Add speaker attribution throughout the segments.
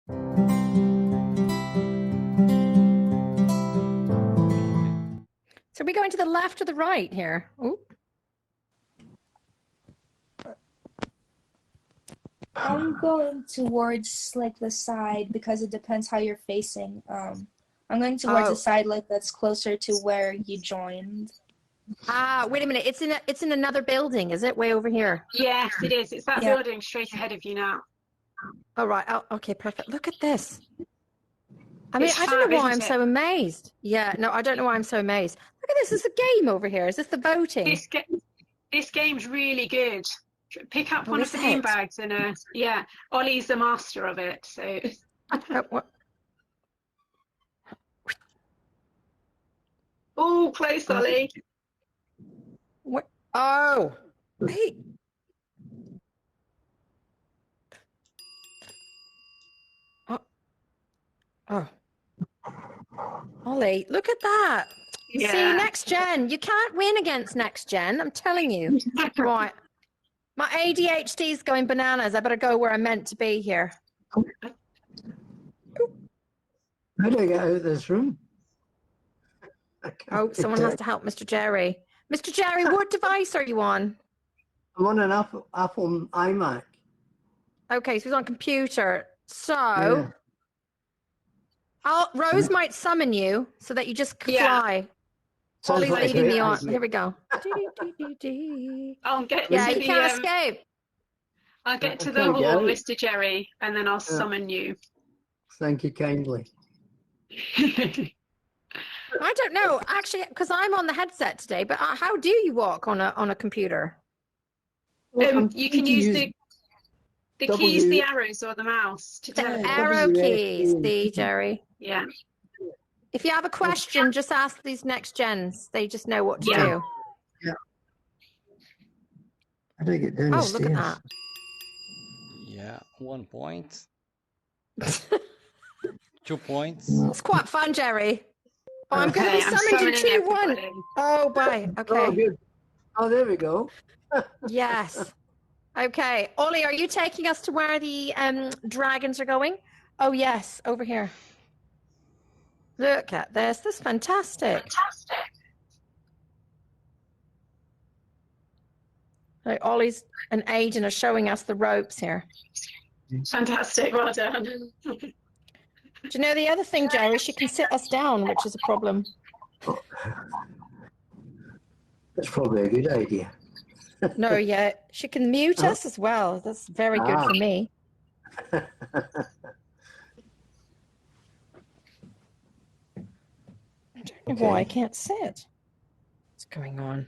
Speaker 1: So are we going to the left or the right here? Ooh.
Speaker 2: I'm going towards like the side because it depends how you're facing. I'm going towards the side like that's closer to where you joined.
Speaker 1: Ah, wait a minute. It's in another building, is it? Way over here.
Speaker 3: Yes, it is. It's that building straight ahead of you now.
Speaker 1: Oh, right. Oh, okay, perfect. Look at this. I mean, I don't know why I'm so amazed. Yeah, no, I don't know why I'm so amazed. Look at this. There's a game over here. Is this the voting?
Speaker 3: This game's really good. Pick up one of the bean bags and Ollie's the master of it. So oh, close, Ollie.
Speaker 1: What? Oh, hey. Oh, Ollie, look at that. Yeah. See, next gen. You can't win against next gen. I'm telling you. Right. My ADHD is going bananas. I better go where I'm meant to be here.
Speaker 4: How do I get out of this room?
Speaker 1: Oh, someone has to help Mr. Jerry. Mr. Jerry, what device are you on?
Speaker 4: I'm on an Apple iMac.
Speaker 1: Okay, so he's on computer. So, Rose might summon you so that you just fly. Ollie's leading me on. Here we go.
Speaker 3: I'll get
Speaker 1: you can't escape.
Speaker 3: I'll get to the hall, Mr. Jerry, and then I'll summon you.
Speaker 4: Thank you kindly.
Speaker 1: I don't know, actually, because I'm on the headset today. But how do you walk on a computer?
Speaker 3: You can use the keys, the arrows, or the mouse to tell
Speaker 1: the arrow keys. The Jerry.
Speaker 3: Yeah.
Speaker 1: If you have a question, just ask these next gens. They just know what to do.
Speaker 4: Yeah. How do I get down the stairs?
Speaker 1: Look at that.
Speaker 5: Yeah, 1 point. 2 points.
Speaker 1: It's quite fun, Jerry. Oh, I'm going to be summoned in 2-1. Oh, bye. Okay.
Speaker 4: Oh, good. Oh, there we go.
Speaker 1: Yes. Okay. Ollie, are you taking us to where the dragons are going? Oh, yes. Over here. Look at this. This is fantastic. So Ollie's and Aiden are showing us the ropes here.
Speaker 3: Fantastic. Well done.
Speaker 1: Do you know the other thing, Jerry? She can sit us down, which is a problem.
Speaker 4: That's probably a good idea.
Speaker 1: No, yeah. She can mute us as well. That's very good for me. I don't know why I can't sit. What's going on?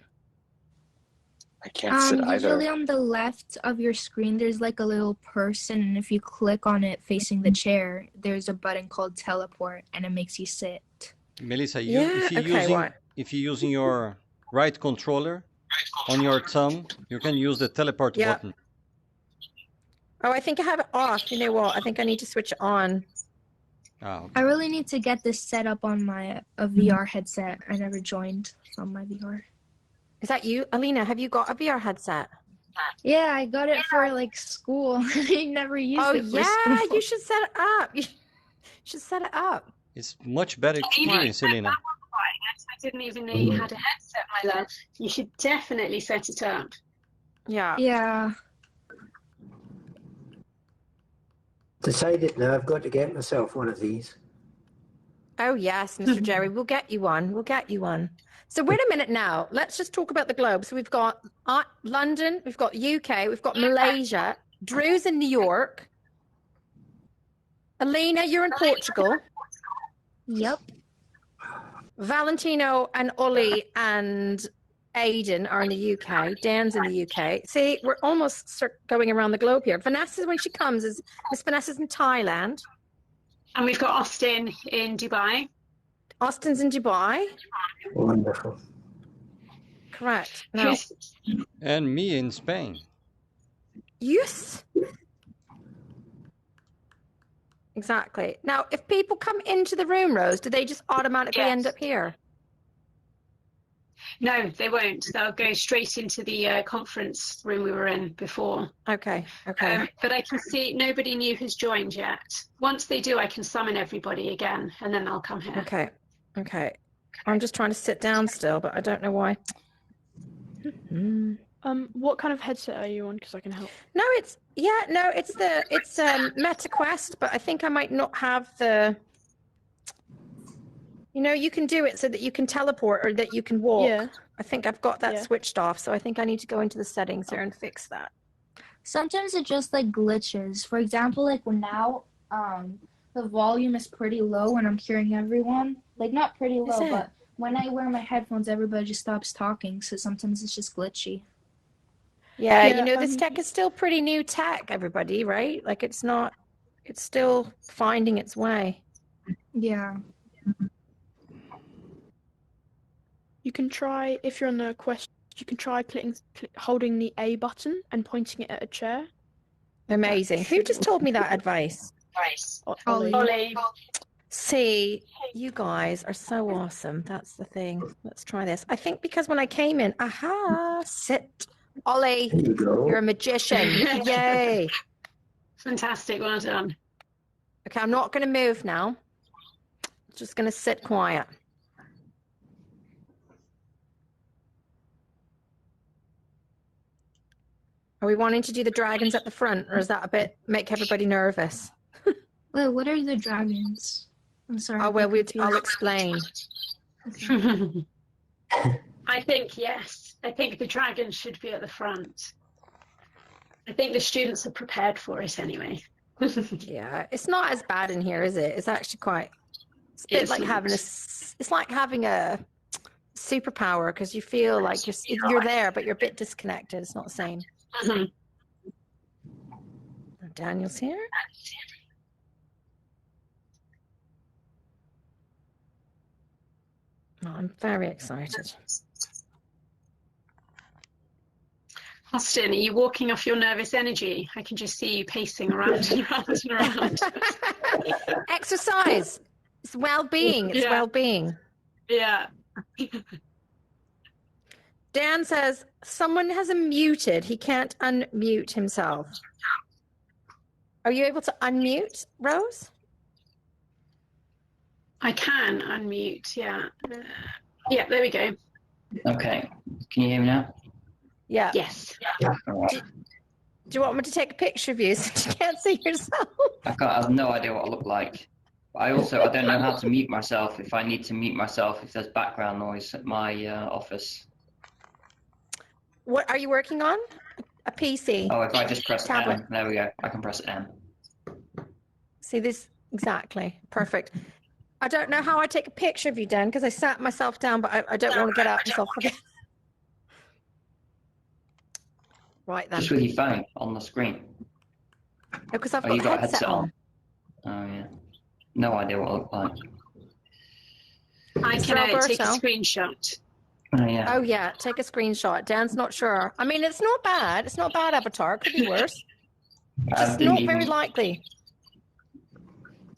Speaker 6: I can't sit either.
Speaker 2: Usually on the left of your screen, there's like a little person, and if you click on it facing the chair, there's a button called teleport, and it makes you sit.
Speaker 5: Melissa, if you're using your right controller on your thumb, you can use the teleport button.
Speaker 1: Oh, I think I have it off. You know what? I think I need to switch it on.
Speaker 5: Oh, okay.
Speaker 2: I really need to get this set up on my VR headset. I never joined on my VR.
Speaker 1: Is that you, Alina? Have you got a VR headset?
Speaker 2: Yeah, I got it for like school. I never used it for school.
Speaker 1: You should set it up. You should set it up.
Speaker 5: It's much better experience, Alina.
Speaker 3: I didn't even know you had a headset, my love. You should definitely set it up.
Speaker 1: Yeah.
Speaker 2: Yeah.
Speaker 4: Decided now I've got to get myself one of these.
Speaker 1: Oh, yes, Mr. Jerry. We'll get you one. We'll get you one. So wait a minute now. Let's just talk about the globe. So we've got London, we've got UK, we've got Malaysia. Drew's in New York. Alina, you're in Portugal.
Speaker 2: Yep.
Speaker 1: Valentino and Ollie and Aiden are in the UK. Dan's in the UK. See, we're almost going around the globe here. Vanessa, when she comes, Miss Vanessa's in Thailand.
Speaker 3: And we've got Austin in Dubai.
Speaker 1: Austin's in Dubai.
Speaker 4: Wonderful.
Speaker 1: Correct. Now,
Speaker 5: and me in Spain.
Speaker 1: Yes. Exactly. Now, if people come into the room, Rose, do they just automatically end up here?
Speaker 3: No, they won't. They'll go straight into the conference room we were in before.
Speaker 1: Okay. But
Speaker 3: I can see nobody new has joined yet. Once they do, I can summon everybody again, and then they'll come here.
Speaker 1: Okay. I'm just trying to sit down still, but I don't know why.
Speaker 7: What kind of headset are you on? Because I can help.
Speaker 1: No, it's MetaQuest, but I think I might not have the. You can do it so that you can teleport or that you can walk.
Speaker 7: Yeah.
Speaker 1: I think I've got that switched off, so I think I need to go into the settings here and fix that.
Speaker 2: Sometimes it just like glitches. For example, like when now the volume is pretty low when I'm hearing everyone. Like not pretty low, but when I wear my headphones, everybody just stops talking. So sometimes it's just glitchy.
Speaker 1: Yeah, this tech is still pretty new tech, everybody, right? Like it's still finding its way.
Speaker 2: Yeah.
Speaker 7: You can try, if you're on the Quest, you can try holding the A button and pointing it at a chair.
Speaker 1: Amazing. Who just told me that advice?
Speaker 3: Ollie.
Speaker 1: See, you guys are so awesome. That's the thing. Let's try this. I think because when I came in, sit. Ollie,
Speaker 4: There you go.
Speaker 1: you're a magician. Yay.
Speaker 3: Fantastic. Well done.
Speaker 1: Okay, I'm not going to move now. Just going to sit quiet. Are we wanting to do the dragons at the front, or is that make everybody nervous?
Speaker 2: Wait, what are the dragons? I'm sorry.
Speaker 1: Oh, well, I'll explain.
Speaker 3: I think yes. I think the dragons should be at the front. I think the students are prepared for it anyway.
Speaker 1: Yeah, it's not as bad in here, is it? It's actually quite. It's a bit like having It's like having a superpower because you feel like you're there, but you're a bit disconnected. It's not the same. Daniel's here. Oh, I'm very excited.
Speaker 3: Austin, are you walking off your nervous energy? I can just see you pacing around and around and around.
Speaker 1: Exercise. It's well-being. It's well-being.
Speaker 3: Yeah.
Speaker 1: Dan says, someone has him muted. He can't unmute himself. Are you able to unmute, Rose?
Speaker 3: I can unmute, yeah. Yeah, there we go.
Speaker 8: Okay. Can you hear me now?
Speaker 1: Yeah.
Speaker 3: Yes.
Speaker 8: All right.
Speaker 1: Do you want me to take a picture of you so you can't see yourself?
Speaker 8: I have no idea what I look like. I don't know how to mute myself if I need to mute myself if there's background noise at my office.
Speaker 1: What are you working on? A PC?
Speaker 8: Oh, if I just press
Speaker 1: tablet.
Speaker 8: M, there we go. I can press M.
Speaker 1: See this? Exactly. Perfect. I don't know how I take a picture of you, Dan, because I sat myself down, but I don't want to get up and so forget. Right then.
Speaker 8: Just with your phone on the screen.
Speaker 1: Because I've
Speaker 8: you
Speaker 1: got a headset on.
Speaker 8: Oh, yeah. No idea what I look like.
Speaker 3: I can take a screenshot.
Speaker 8: Oh,
Speaker 1: yeah. Take a screenshot. Dan's not sure. I mean, it's not bad. It's not bad, Avatar. Could be worse. Just not very likely.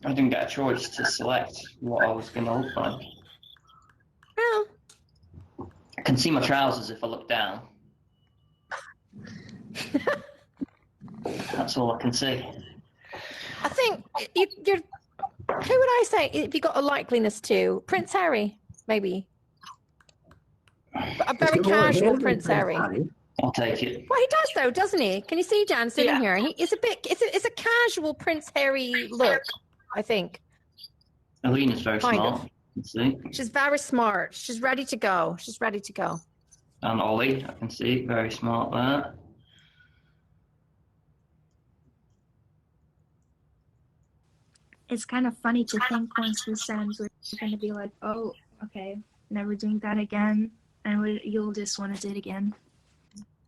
Speaker 8: I didn't get a choice to select what I was going to look like.
Speaker 1: Well.
Speaker 8: I can see my trousers if I look down. That's all I can see.
Speaker 1: I think you're. Who would I say? If you got a likeliness to Prince Harry, maybe. A very casual Prince Harry.
Speaker 8: I'll take it.
Speaker 1: Well, he does though, doesn't he? Can you see Dan sitting here? It's a casual Prince Harry look, I think.
Speaker 8: Alina's very smart. Let's see.
Speaker 1: She's very smart. She's ready to go.
Speaker 8: And Ollie, I can see, very smart there.
Speaker 2: It's kind of funny to think once this ends, we're going to be like, oh, okay, never doing that again. And you'll just want to do it again.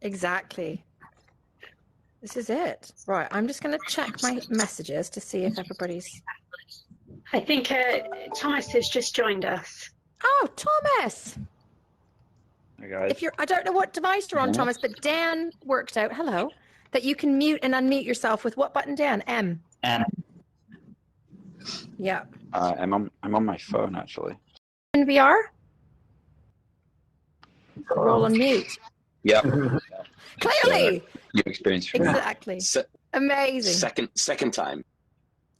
Speaker 1: Exactly. This is it. Right, I'm just going to check my messages to see if everybody's...
Speaker 3: I think Thomas has just joined us.
Speaker 1: Oh, Thomas!
Speaker 6: Hey guys.
Speaker 1: I don't know what device you're on, Thomas, but Dan worked out, hello, that you can mute and unmute yourself with what button, Dan? M.
Speaker 8: M.
Speaker 1: Yeah.
Speaker 6: I'm on my phone actually.
Speaker 1: In VR? We're all on mute.
Speaker 9: Yeah.
Speaker 1: Clearly.
Speaker 9: New experience.
Speaker 1: Exactly. Amazing.
Speaker 9: Second time.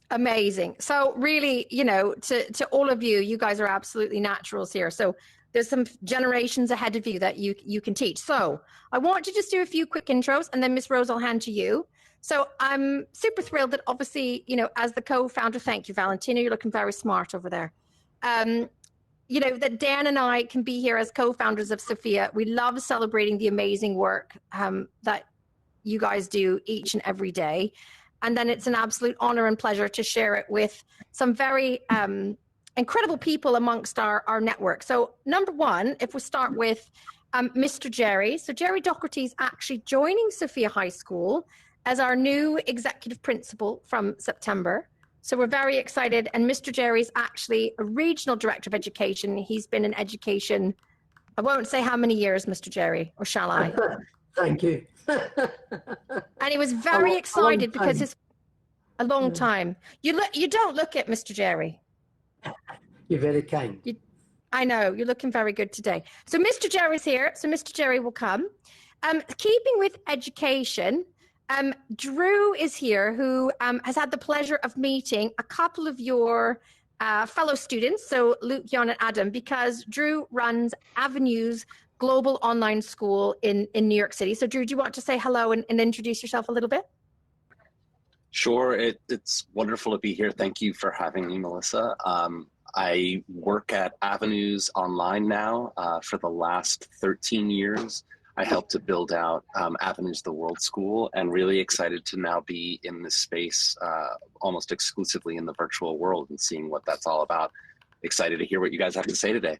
Speaker 1: Amazing. So really, you know, to all of you, you guys are absolutely naturals here. So there's some generations ahead of you that you can teach. So I want to just do a few quick intros, and then Miss Rose, I'll hand to you. So I'm super thrilled that obviously, you know, as the co-founder, thank you, Valentina, you're looking very smart over there. You know, that Dan and I can be here as co-founders of Sophia. We love celebrating the amazing work that you guys do each and every day. And then it's an absolute honor and pleasure to share it with some very incredible people amongst our network. So number one, if we start with Mr. Jerry. So Jerry Doherty is actually joining Sophia High School as our new executive principal from September. So we're very excited. And Mr. Jerry is actually a regional director of education. He's been in education, I won't say how many years, Mr. Jerry, or shall I?
Speaker 4: Thank you.
Speaker 1: And he was very excited because it's a long time. You don't look it, Mr. Jerry.
Speaker 4: You're very kind.
Speaker 1: I know, you're looking very good today. So Mr. Jerry's here, so Mr. Jerry will come. Keeping with education, Drew is here, who has had the pleasure of meeting a couple of your fellow students, so Luke, Jan, and Adam, because Drew runs Avenues Global Online School in New York City. So Drew, do you want to say hello and introduce yourself a little bit?
Speaker 10: Sure, it's wonderful to be here. Thank you for having me, Melissa. I work at Avenues Online now for the last 13 years. I helped to build out Avenues the World School, and really excited to now be in this space almost exclusively in the virtual world and seeing what that's all about. Excited to hear what you guys have to say today.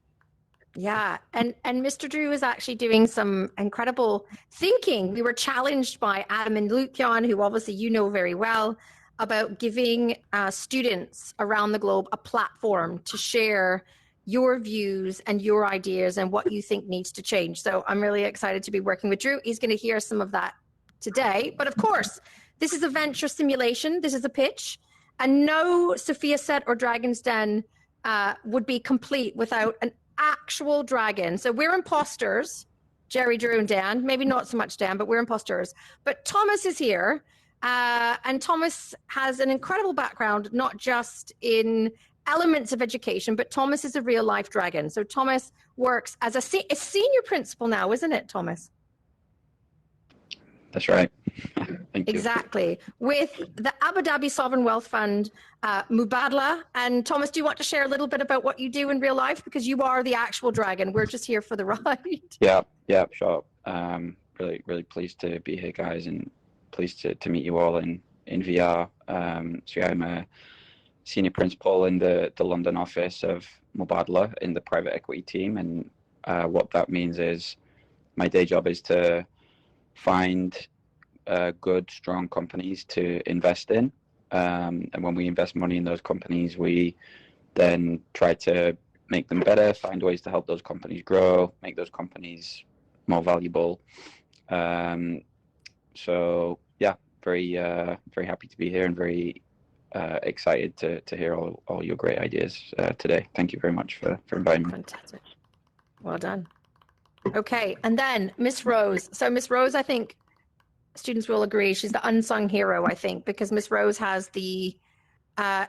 Speaker 1: Yeah, and Mr. Drew is actually doing some incredible thinking. We were challenged by Adam and Luke, Jan, who obviously you know very well, about giving students around the globe a platform to share your views and your ideas and what you think needs to change. So I'm really excited to be working with Drew. He's going to hear some of that today. But of course, this is a venture simulation. This is a pitch. And no Sophia SETT or Dragon's Den would be complete without an actual dragon. So we're imposters, Jerry, Drew, and Dan. Maybe not so much Dan, but we're imposters. But Thomas is here. And Thomas has an incredible background, not just in elements of education, but Thomas is a real life dragon. So Thomas works as a senior principal now, isn't it, Thomas?
Speaker 9: That's right. Thank you.
Speaker 1: Exactly. With the Abu Dhabi Sovereign Wealth Fund, Mubadala. And Thomas, do you want to share a little bit about what you do in real life? Because you are the actual dragon. We're just here for the ride.
Speaker 9: Yeah, sure. Really pleased to be here, guys, and pleased to meet you all in VR. So yeah, I'm a senior principal in the London office of Mubadala in the private equity team. And what that means is my day job is to find good, strong companies to invest in. And when we invest money in those companies, we then try to make them better, find ways to help those companies grow, make those companies more valuable. So yeah, very happy to be here and very excited to hear all your great ideas today. Thank you very much for inviting me.
Speaker 1: Fantastic. Well done. Okay, and then Miss Rose. So Miss Rose, I think students will agree, she's the unsung hero, I think, because Miss Rose has the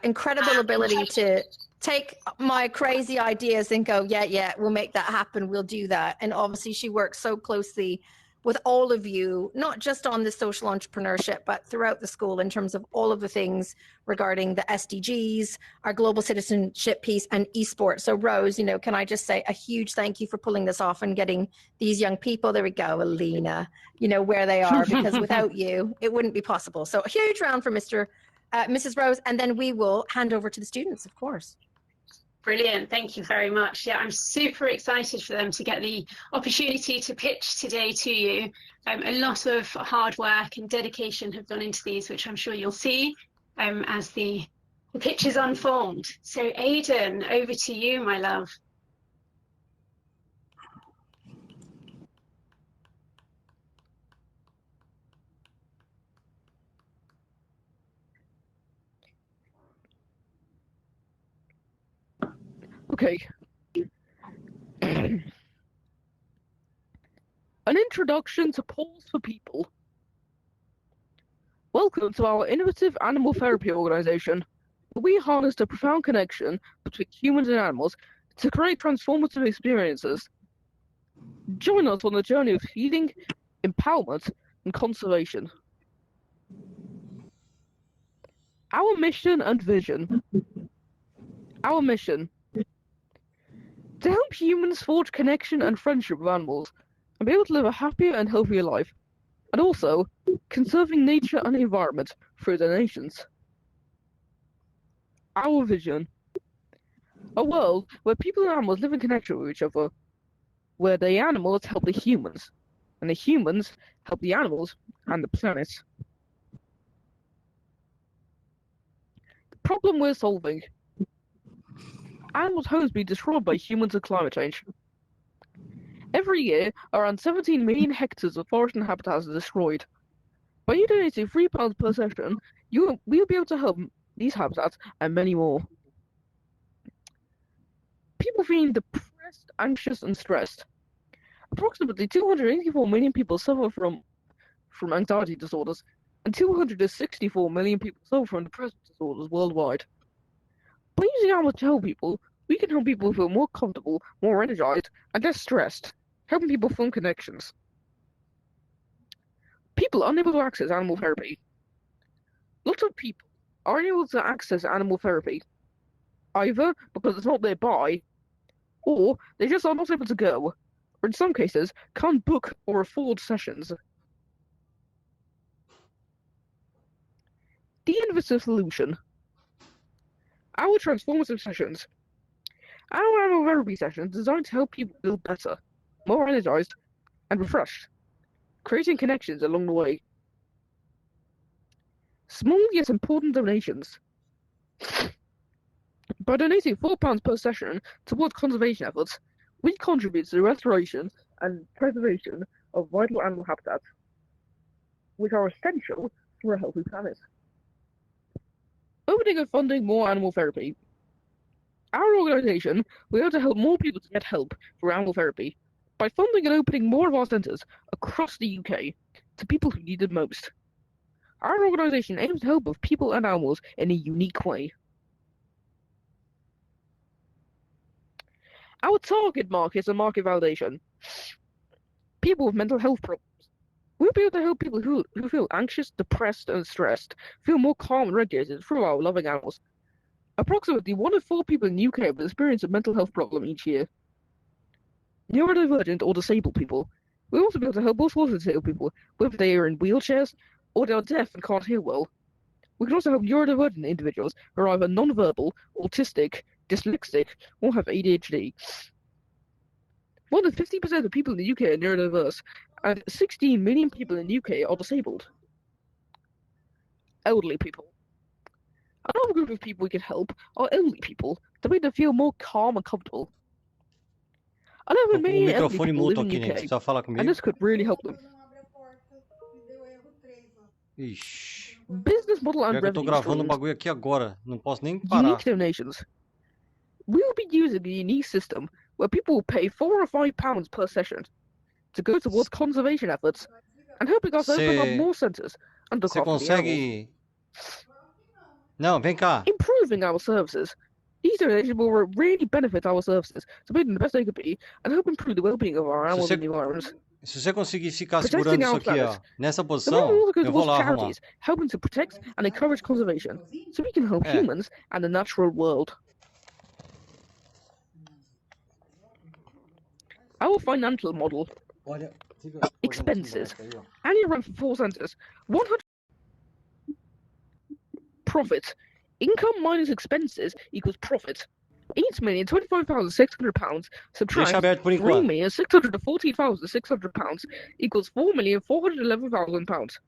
Speaker 1: incredible ability to take my crazy ideas and go, yeah, we'll make that happen, we'll do that. And obviously she works so closely with all of you, not just on the social entrepreneurship, but throughout the school in terms of all of the things regarding the SDGs, our global citizenship piece, and esports. So Rose, can I just say a huge thank you for pulling this off and getting these young people, there we go, Alina, where they are, because without you, it wouldn't be possible. So a huge round for Mrs. Rose, and then we will hand over to the students, of course.
Speaker 3: Brilliant. Thank you very much. Yeah, I'm super excited for them to get the opportunity to pitch today to you. A lot of hard work and dedication have gone into these, which I'm sure you'll see as the pitches unfold. So Aidan, over to you, my love.
Speaker 11: Okay. An introduction to Pause for People. Welcome to our innovative animal therapy organization. We harness the profound connection between humans and animals to create transformative experiences. Join us on the journey of healing, empowerment, and conservation. Our mission and vision. Our mission: to help humans forge connection and friendship with animals and be able to live a happier and healthier life, and also conserving nature and the environment through donations. Our vision: a world where people and animals live in connection with each other, where the animals help the humans, and the humans help the animals and the planet. The problem we're solving: animals' homes being destroyed by humans and climate change. Every year, around 17 million hectares of forest and habitats are destroyed. By you donating £3 per session, we'll be able to help these habitats and many more. People feeling depressed, anxious, and stressed. Approximately 284 million people suffer from anxiety disorders, and 264 million people suffer from depressive disorders worldwide. By using animals to help people, we can help people feel more comfortable, more energized, and less stressed, helping people form connections. People unable to access animal therapy. Lots of people are unable to access animal therapy, either because it's not nearby, or they just are not able to go, or in some cases, can't book or afford sessions. The innovative solution. Our transformative sessions. Our animal therapy sessions designed to help people feel better, more energized, and refreshed, creating connections along the way. Small yet important donations. By donating £4 per session towards conservation efforts, we contribute to the restoration and preservation of vital animal habitats, which are essential for a healthy planet. Opening and funding more animal therapy. Our organization will be able to help more people to get help for animal therapy by funding and opening more of our centers across the UK to people who need it most. Our organization aims to help both people and animals in a unique way. Our target markets and market validation. People with mental health problems. We'll be able to help people who feel anxious, depressed, and stressed feel more calm and regulated through our loving animals. Approximately 1 in 4 people in the UK will experience a mental health problem each year. Neurodivergent or disabled people. We'll also be able to help all sorts of disabled people, whether they are in wheelchairs or they are deaf and can't hear well. We can also help neurodivergent individuals who are either non-verbal, autistic, dyslexic, or have ADHD. More than 50% of people in the UK are neurodiverse, and 16 million people in the UK are disabled. Elderly people. Another group of people we can help are elderly people to make them feel more calm and comfortable. 11 million elderly people live in the UK, and this could really help them.
Speaker 5: Ixi.
Speaker 11: Business model and
Speaker 5: Pior que eu tô
Speaker 11: revenue
Speaker 5: gravando um
Speaker 11: streams.
Speaker 5: bagulho aqui agora. Não posso nem parar.
Speaker 11: Unique donations. We will be using a unique system where people will pay £4 or £5 per session to go towards conservation efforts and helping us open up more centers and look
Speaker 5: Você
Speaker 11: after the animals.
Speaker 5: consegue... Não, vem cá.
Speaker 11: Improving our services. These donations will really benefit our services to make them the best they could be and help improve the well-being of our animals and the environment.
Speaker 5: Se você conseguir ficar
Speaker 11: Protecting
Speaker 5: segurando isso
Speaker 11: our
Speaker 5: aqui,
Speaker 11: planet.
Speaker 5: ó, nessa
Speaker 11: The money
Speaker 5: posição,
Speaker 11: will also go
Speaker 5: eu vou
Speaker 11: towards
Speaker 5: lá arrumar.
Speaker 11: charities, helping to protect and encourage conservation, so we can help humans and the natural world. Our financial model. Expenses. Annual rent for 4 centers. 100 profit. Income minus expenses equals profit. £8,025,600 subtract
Speaker 5: Deixa aberto por enquanto.
Speaker 11: £3,614,600 equals £4,411,000.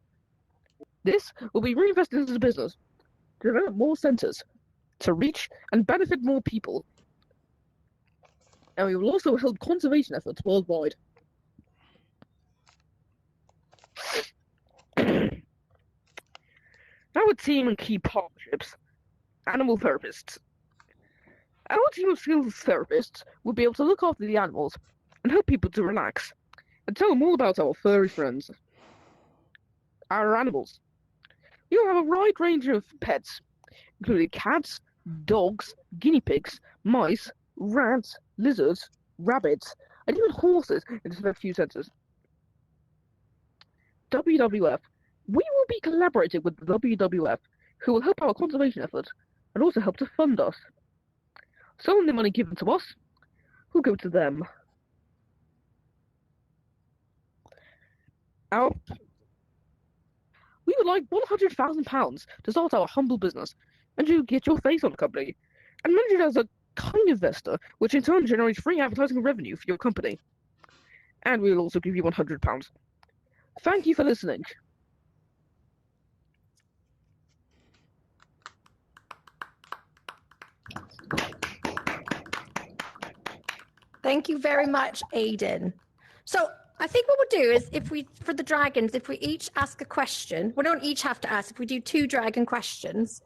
Speaker 11: This will be reinvested into the business to develop more centers, to reach and benefit more people. And we will also help conservation efforts worldwide. Our team and key partnerships. Animal therapists. Our team of skilled therapists will be able to look after the animals and help people to relax. and tell them all about our furry friends, our animals. You'll have a wide range of pets, including cats, dogs, guinea pigs, mice, rats, lizards, rabbits, and even horses, in just a few sentences. WWF. We will be collaborating with the WWF, who will help our conservation efforts and also help to fund us. Some of the money given to us will go to them. We would like £100,000 to start our humble business and to get your face on the company and manage it as a kind investor, which in turn generates free advertising revenue for your company. And we will also give you £100. Thank you for listening.
Speaker 1: Thank you very much, Aidan. So I think what we'll do is for the dragons, if we each ask a question, we don't each have to ask, if we do 2 dragon questions.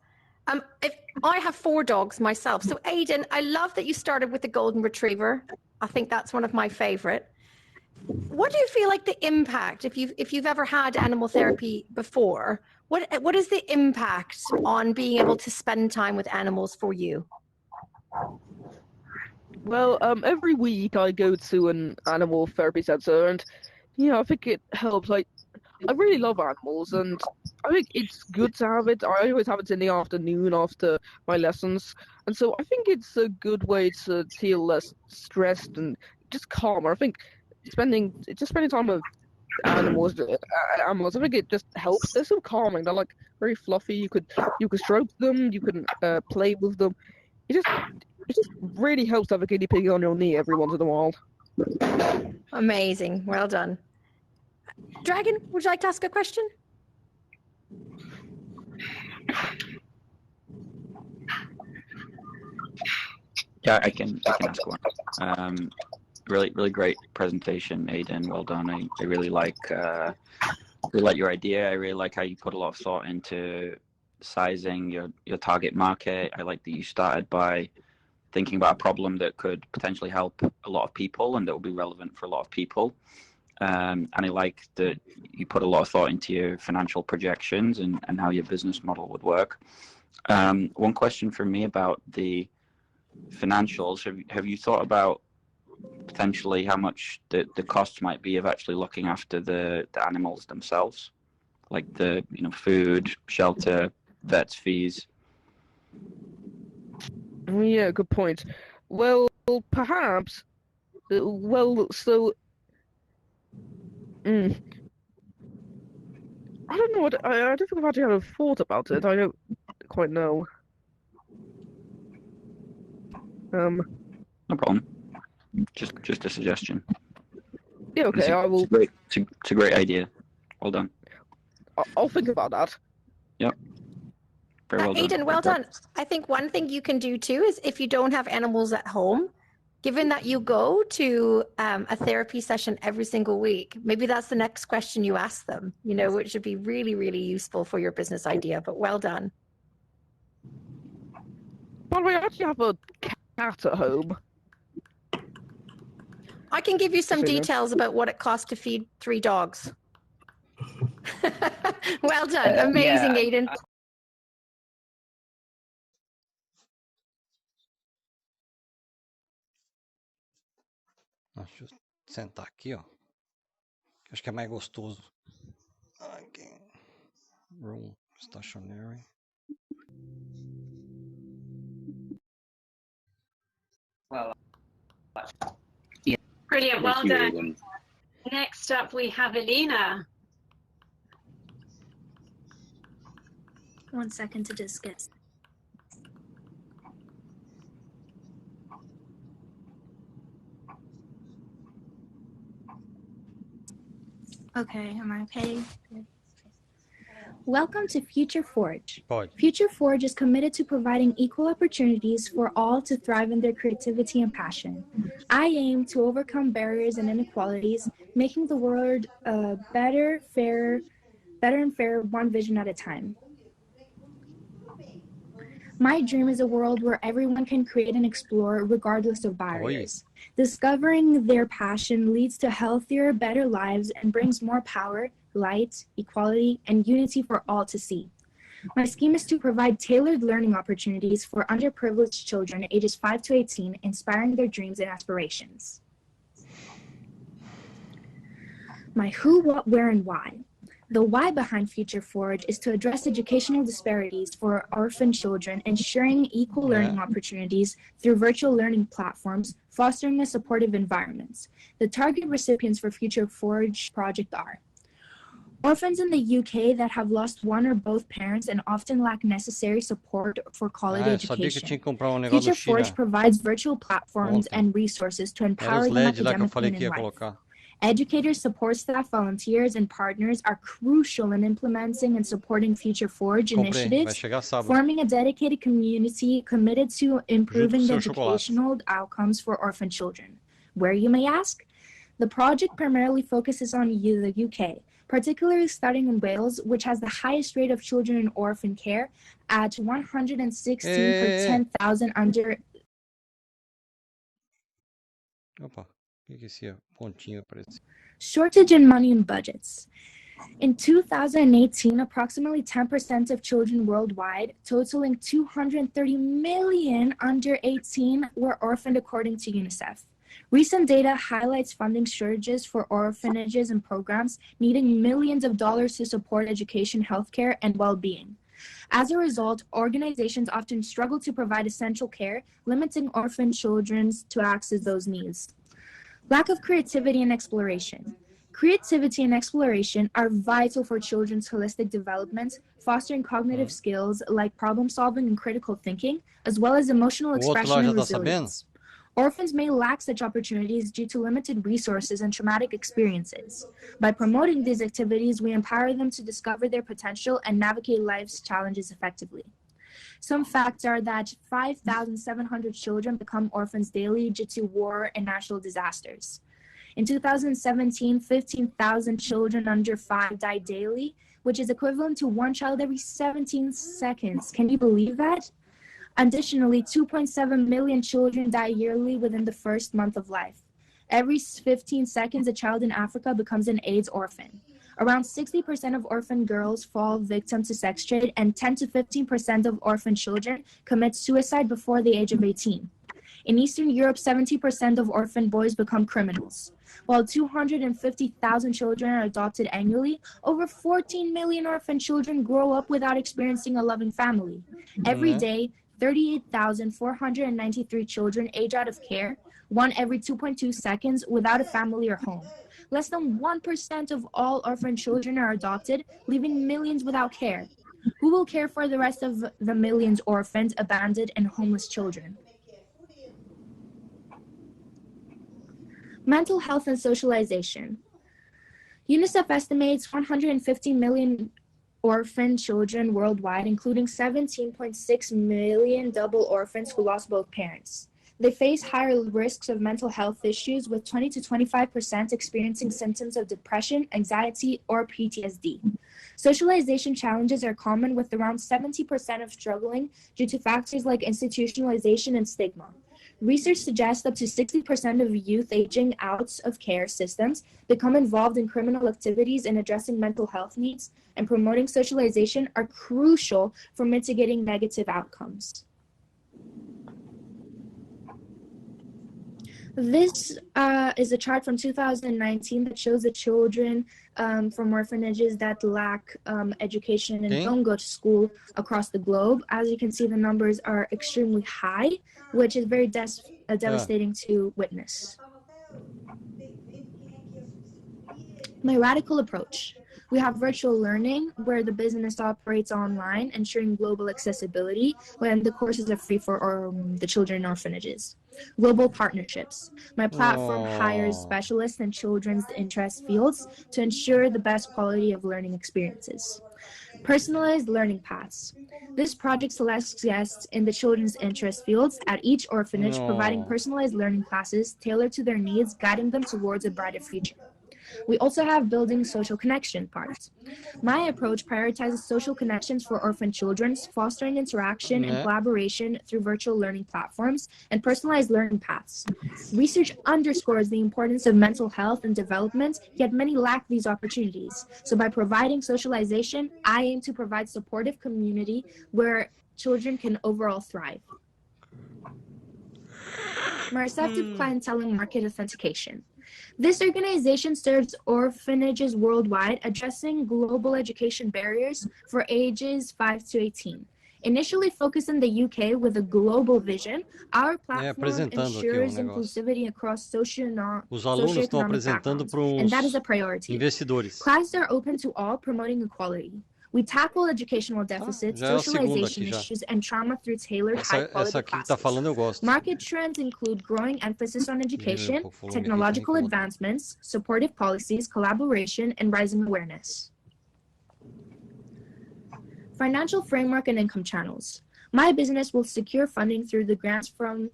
Speaker 1: If I have 4 dogs myself. So Aidan, I love that you started with the golden retriever. I think that's one of my favorite. What do you feel like the impact, if you've ever had animal therapy before, what is the impact on being able to spend time with animals for you?
Speaker 11: Well, every week I go to an animal therapy center, and I think it helps. I really love animals, and I think it's good to have it. I always have it in the afternoon after my lessons, and so I think it's a good way to feel less stressed and just calmer. I think spending time with animals, I think it just helps. They're so calming. They're like very fluffy. You could stroke them. You can play with them. It just really helps to have a guinea pig on your knee every once in a while.
Speaker 1: Amazing. Well done. Dragon, would you like to ask a question?
Speaker 9: Yeah, I can ask one. Really great presentation, Aidan. Well done. I really like your idea. I really like how you put a lot of thought into sizing your target market. I like that you started by thinking about a problem that could potentially help a lot of people and that will be relevant for a lot of people. And I like that you put a lot of thought into your financial projections and how your business model would work. One question for me about the financials. Have you thought about potentially how much the cost might be of actually looking after the animals themselves? Like the food, shelter, vets fees?
Speaker 11: Yeah, good point. Well, perhaps. So. I don't know. I don't think I've actually had a thought about it. I don't quite know.
Speaker 9: No problem. Just a suggestion.
Speaker 11: Yeah, okay. I will.
Speaker 9: It's a great idea. Well done.
Speaker 11: I'll think about that.
Speaker 9: Yep. Very well done.
Speaker 1: Aidan, well done. I think one thing you can do too is if you don't have animals at home, given that you go to a therapy session every single week, maybe that's the next question you ask them, which would be really, really useful for your business idea, but well done.
Speaker 11: By the way, I actually have a cat at home.
Speaker 1: I can give you some details about what it costs to feed 3 dogs. Well done. Amazing,
Speaker 8: yeah,
Speaker 1: Aidan.
Speaker 5: Deixa eu sentar aqui, ó. Acho que é mais gostoso. Aqui. Room stationary.
Speaker 8: Well,
Speaker 3: yeah. Brilliant. Well done.
Speaker 10: Aidan.
Speaker 3: Next up, we have Alina.
Speaker 2: 1 second to discuss. Okay, am I okay? Good. Welcome to Future Forge. Future Forge is committed to providing equal opportunities for all to thrive in their creativity and passion. I aim to overcome barriers and inequalities, making the world better and fairer, one vision at a time. My dream is a world where everyone can create and explore regardless of barriers. Discovering their passion leads to healthier, better lives and brings more power, light, equality, and unity for all to see. My scheme is to provide tailored learning opportunities for underprivileged children ages 5 to 18, inspiring their dreams and aspirations. My who, what, where, and why. The why behind Future Forge is to address educational disparities for orphan children, ensuring equal learning opportunities through virtual learning platforms, fostering a supportive environment. The target recipients for Future Forge project are orphans in the UK that have lost one or both parents and often lack necessary support for quality education. Future Forge provides virtual platforms and resources to empower them academically and in life. Educators, support staff, volunteers, and partners are crucial in implementing and supporting Future Forge initiatives, forming a dedicated community committed to improving the educational outcomes for orphan children. Where, you may ask? The project primarily focuses on the UK, particularly starting in Wales, which has the highest rate of children in orphan care at 116 per 10,000 under.
Speaker 5: Opa, o que esse pontinho aparece?
Speaker 2: Shortage in money and budgets. In 2018, approximately 10% of children worldwide, totaling 230 million under 18, were orphaned according to UNICEF. Recent data highlights funding shortages for orphanages and programs needing millions of dollars to support education, healthcare, and well-being. As a result, organizations often struggle to provide essential care, limiting orphan children to access those needs. Lack of creativity and exploration. Creativity and exploration are vital for children's holistic development, fostering cognitive skills like problem solving and critical thinking, as well as emotional expression and resilience. Orphans may lack such opportunities due to limited resources and traumatic experiences. By promoting these activities, we empower them to discover their potential and navigate life's challenges effectively. Some facts are that 5,700 children become orphans daily due to war and natural disasters. In 2017, 15,000 children under 5 died daily, which is equivalent to one child every 17 seconds. Can you believe that? Additionally, 2.7 million children die yearly within the first month of life. Every 15 seconds, a child in Africa becomes an AIDS orphan. Around 60% of orphan girls fall victim to sex trade, and 10 to 15% of orphan children commit suicide before the age of 18. In Eastern Europe, 70% of orphan boys become criminals. While 250,000 children are adopted annually, over 14 million orphan children grow up without experiencing a loving family. Every day, 38,493 children age out of care, one every 2.2 seconds, without a family or home. Less than 1% of all orphan children are adopted, leaving millions without care. Who will care for the rest of the millions orphaned, abandoned, and homeless children? Mental health and socialization. UNICEF estimates 150 million orphan children worldwide, including 17.6 million double orphans who lost both parents. They face higher risks of mental health issues, with 20 to 25% experiencing symptoms of depression, anxiety, or PTSD. Socialization challenges are common, with around 70% of struggling due to factors like institutionalization and stigma. Research suggests up to 60% of youth aging out of care systems become involved in criminal activities, and addressing mental health needs and promoting socialization are crucial for mitigating negative outcomes. This is a chart from 2019 that shows the children from orphanages that lack education and don't go to school across the globe. As you can see, the numbers are extremely high, which is very devastating to witness. My radical approach. We have virtual learning, where the business operates online, ensuring global accessibility when the courses are free for the children in orphanages. Global partnerships. My platform hires specialists in children's interest fields to ensure the best quality of learning experiences. Personalized learning paths. This project selects guests in the children's interest fields at each orphanage, providing personalized learning classes tailored to their needs, guiding them towards a brighter future. We also have building social connection part. My approach prioritizes social connections for orphan children, fostering interaction and collaboration through virtual learning platforms and personalized learning paths. Research underscores the importance of mental health and development, yet many lack these opportunities. So by providing socialization, I aim to provide supportive community where children can overall thrive. My receptive clientele and market authentication. This organization serves orphanages worldwide, addressing global education barriers for ages 5 to 18. Initially focused in the UK with a global vision, our platform ensures inclusivity across socioeconomic backgrounds, and that is a priority. Classes are open to all, promoting equality. We tackle educational deficits, socialization issues, and trauma through tailored high-quality classes. Market trends include growing emphasis on education, technological advancements, supportive policies, collaboration, and rising awareness. Financial framework and income channels. My business will secure funding through the grants from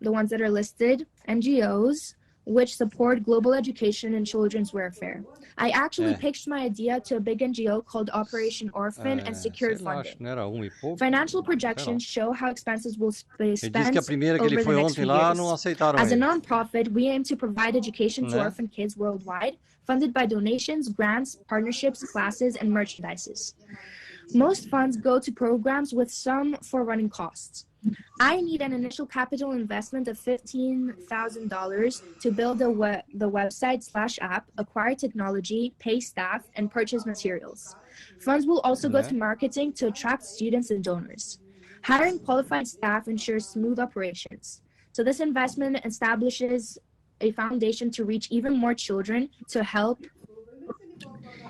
Speaker 2: the ones that are listed, NGOs, which support global education and children's welfare. I actually pitched my idea to a big NGO called Operation Orphan and secured funding. Financial projections show how expenses will be spent over the next few years. As a nonprofit, we aim to provide education to orphan kids worldwide, funded by donations, grants, partnerships, classes, and merchandises. Most funds go to programs with some for running costs. I need an initial capital investment of $15,000 to build the website/app, acquire technology, pay staff, and purchase materials. Funds will also go to marketing to attract students and donors. Hiring qualified staff ensures smooth operations. So this investment establishes a foundation to reach even more children to help.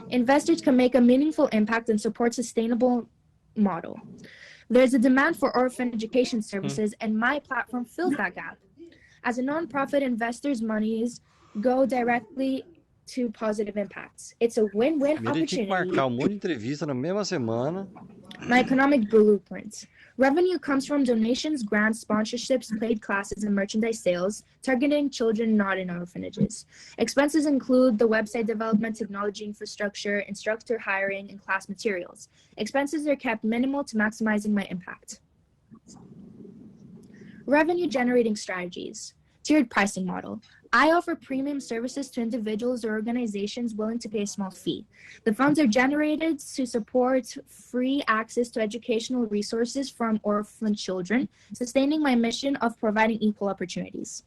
Speaker 2: Investors can make a meaningful impact and support sustainable model. There's a demand for orphan education services, and my platform fills that gap. As a nonprofit, investors' monies go directly to positive impacts. It's a win-win opportunity. My economic blueprint. Revenue comes from donations, grants, sponsorships, paid classes, and merchandise sales, targeting children not in orphanages. Expenses include the website development, technology infrastructure, instructor hiring, and class materials. Expenses are kept minimal to maximizing my impact. Revenue generating strategies. Tiered pricing model. I offer premium services to individuals or organizations willing to pay a small fee. The funds are generated to support free access to educational resources from orphan children, sustaining my mission of providing equal opportunities.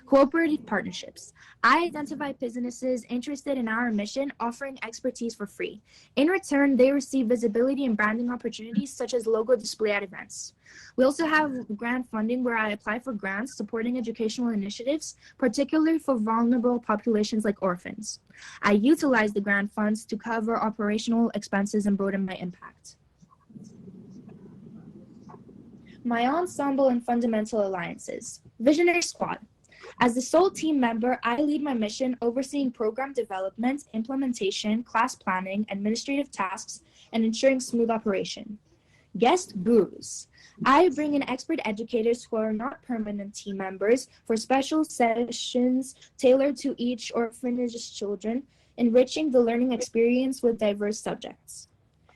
Speaker 2: Cooperative partnerships. I identify businesses interested in our mission, offering expertise for free. In return, they receive visibility and branding opportunities such as logo display at events. We also have grant funding where I apply for grants supporting educational initiatives, particularly for vulnerable populations like orphans. I utilize the grant funds to cover operational expenses and broaden my impact. My ensemble and fundamental alliances. Visionary Squad. As the sole team member, I lead my mission overseeing program development, implementation, class planning, administrative tasks, and ensuring smooth operation. Guest gurus. I bring in expert educators who are not permanent team members for special sessions tailored to each orphanage's children, enriching the learning experience with diverse subjects.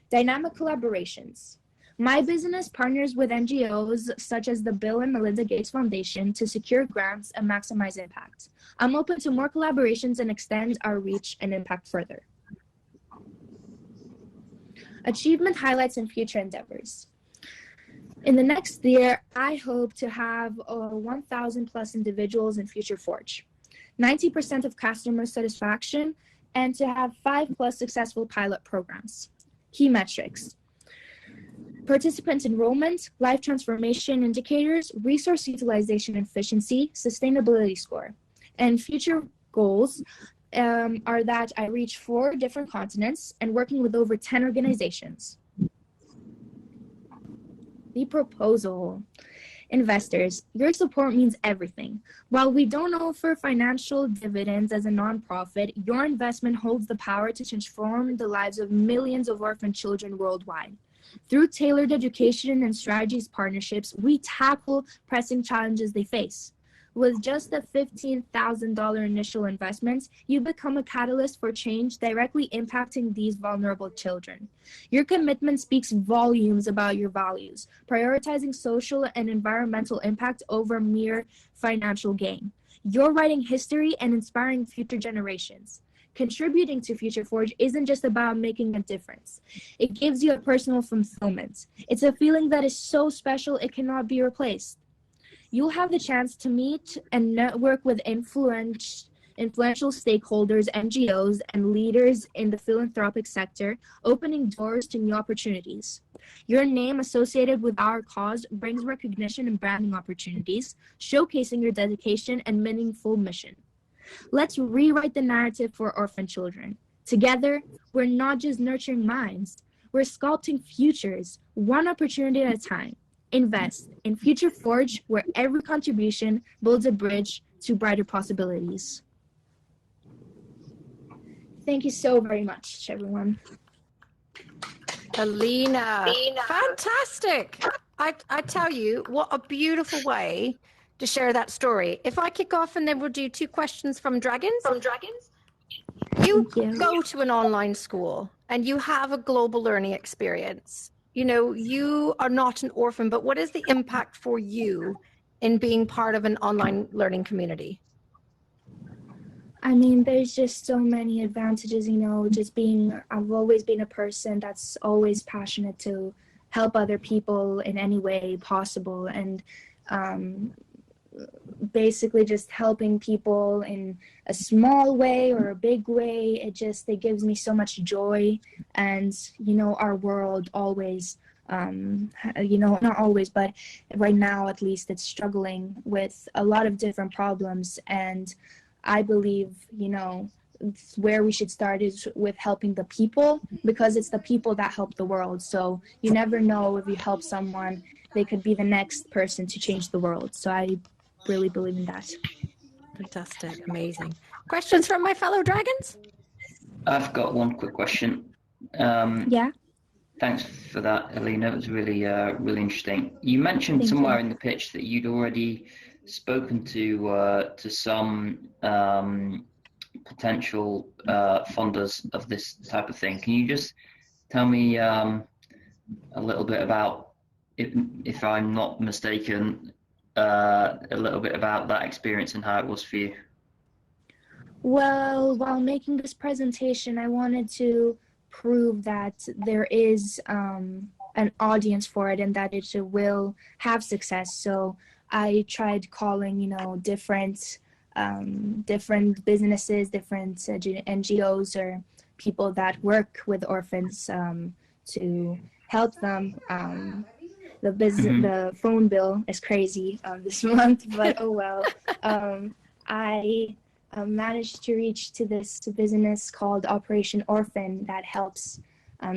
Speaker 2: Dynamic collaborations. My business partners with NGOs such as the Bill and Melinda Gates Foundation to secure grants and maximize impact. I'm open to more collaborations and extend our reach and impact further. Achievement highlights and future endeavors. In the next year, I hope to have 1,000 plus individuals in Future Forge, 90% of customer satisfaction, and to have 5 plus successful pilot programs. Key metrics. Participant enrollment, life transformation indicators, resource utilization efficiency, sustainability score. And future goals are that I reach 4 different continents and working with over 10 organizations. The proposal. Investors, your support means everything. While we don't offer financial dividends as a nonprofit, your investment holds the power to transform the lives of millions of orphan children worldwide. Through tailored education and strategies partnerships, we tackle pressing challenges they face. With just a $15,000 initial investment, you become a catalyst for change directly impacting these vulnerable children. Your commitment speaks volumes about your values, prioritizing social and environmental impact over mere financial gain. You're writing history and inspiring future generations. Contributing to Future Forge isn't just about making a difference. It gives you a personal fulfillment. It's a feeling that is so special it cannot be replaced. You'll have the chance to meet and network with influential stakeholders, NGOs, and leaders in the philanthropic sector, opening doors to new opportunities. Your name associated with our cause brings recognition and branding opportunities, showcasing your dedication and meaningful mission. Let's rewrite the narrative for orphan children. Together, we're not just nurturing minds, we're sculpting futures, one opportunity at a time. Invest in Future Forge, where every contribution builds a bridge to brighter possibilities. Thank you so very much, everyone.
Speaker 1: Alina, fantastic. I tell you, what a beautiful way to share that story. If I kick off and then we'll do 2 questions from Dragons. You go to an online school and you have a global learning experience. You know, you are not an orphan, but what is the impact for you in being part of an online learning community?
Speaker 2: I mean, there's just so many advantages, you know, I've always been a person that's always passionate to help other people in any way possible. And basically just helping people in a small way or a big way, it gives me so much joy. And you know, our world always not always, but right now at least, it's struggling with a lot of different problems. And I believe, you know, where we should start is with helping the people, because it's the people that help the world. So you never know, if you help someone, they could be the next person to change the world. So I really believe in that.
Speaker 1: Fantastic. Amazing. Questions from my fellow dragons?
Speaker 8: I've got one quick question.
Speaker 2: Yeah.
Speaker 8: Thanks for that, Alina. It was really, really interesting. You mentioned somewhere in the pitch that you'd already spoken to some potential funders of this type of thing. Can you just tell me a little bit about, if I'm not mistaken, a little bit about that experience and how it was for you?
Speaker 2: Well, while making this presentation, I wanted to prove that there is an audience for it and that it will have success. So I tried calling, you know, different businesses, different NGOs or people that work with orphans to help them. The phone bill is crazy this month, but oh well. I managed to reach to this business called Operation Orphan that helps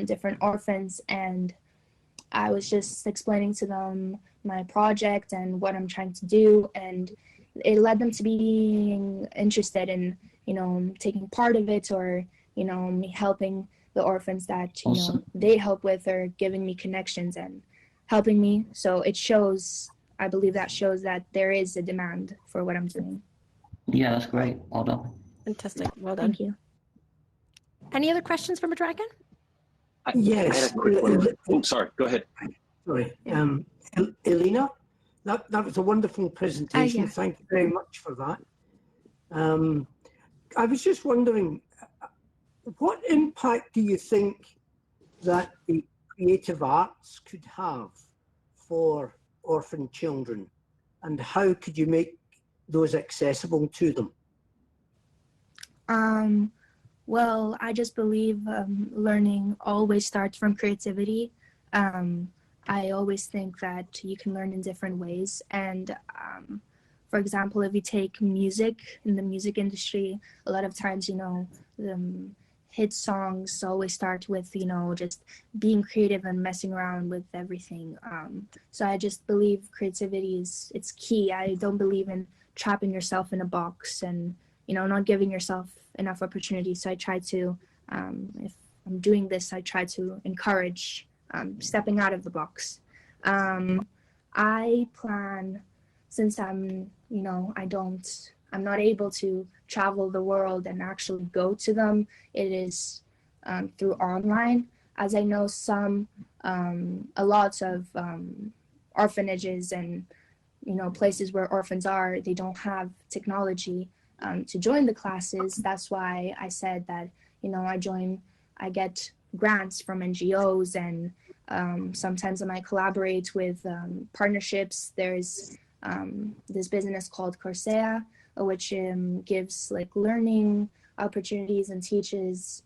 Speaker 2: different orphans, and I was just explaining to them my project and what I'm trying to do, and it led them to being interested in, you know, taking part of it, or, you know, me helping the orphans that, you know, they help with, or giving me connections and helping me. So it shows, I believe that shows that there is a demand for what I'm doing.
Speaker 8: Yeah, that's great. Well done.
Speaker 1: Fantastic. Well done.
Speaker 2: Thank you.
Speaker 1: Any other questions from a dragon?
Speaker 10: I
Speaker 4: Yes.
Speaker 10: had a quick one. Oh, sorry. Go ahead.
Speaker 4: Sorry. Alina, that was a wonderful presentation.
Speaker 2: Yeah.
Speaker 4: Thank you very much for that. I was just wondering, what impact do you think that the creative arts could have for orphan children, and how could you make those accessible to them?
Speaker 2: Well, I just believe learning always starts from creativity. I always think that you can learn in different ways. And for example, if you take music, in the music industry, a lot of times, you know, hit songs always start with, you know, just being creative and messing around with everything. So I just believe creativity it's key. I don't believe in trapping yourself in a box and, you know, not giving yourself enough opportunity. So I try to, if I'm doing this, I try to encourage stepping out of the box. I plan since I'm not able to travel the world and actually go to them, it is through online. As I know a lot of orphanages and places where orphans are, they don't have technology to join the classes. That's why I said that I get grants from NGOs, and sometimes I might collaborate with partnerships. There's this business called Coursera, which gives like learning opportunities and teaches.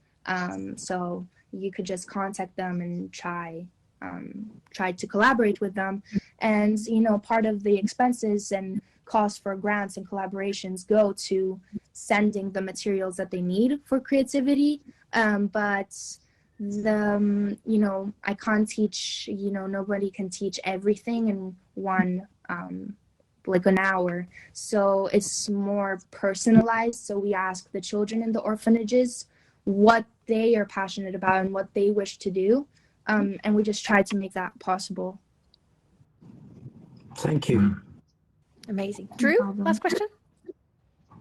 Speaker 2: So you could just contact them and try to collaborate with them. And part of the expenses and costs for grants and collaborations go to sending the materials that they need for creativity. But I can't teach, nobody can teach everything in one like an hour. So it's more personalized. So we ask the children in the orphanages what they are passionate about and what they wish to do. And we just try to make that possible.
Speaker 4: Thank you.
Speaker 1: Amazing. Drew, last question.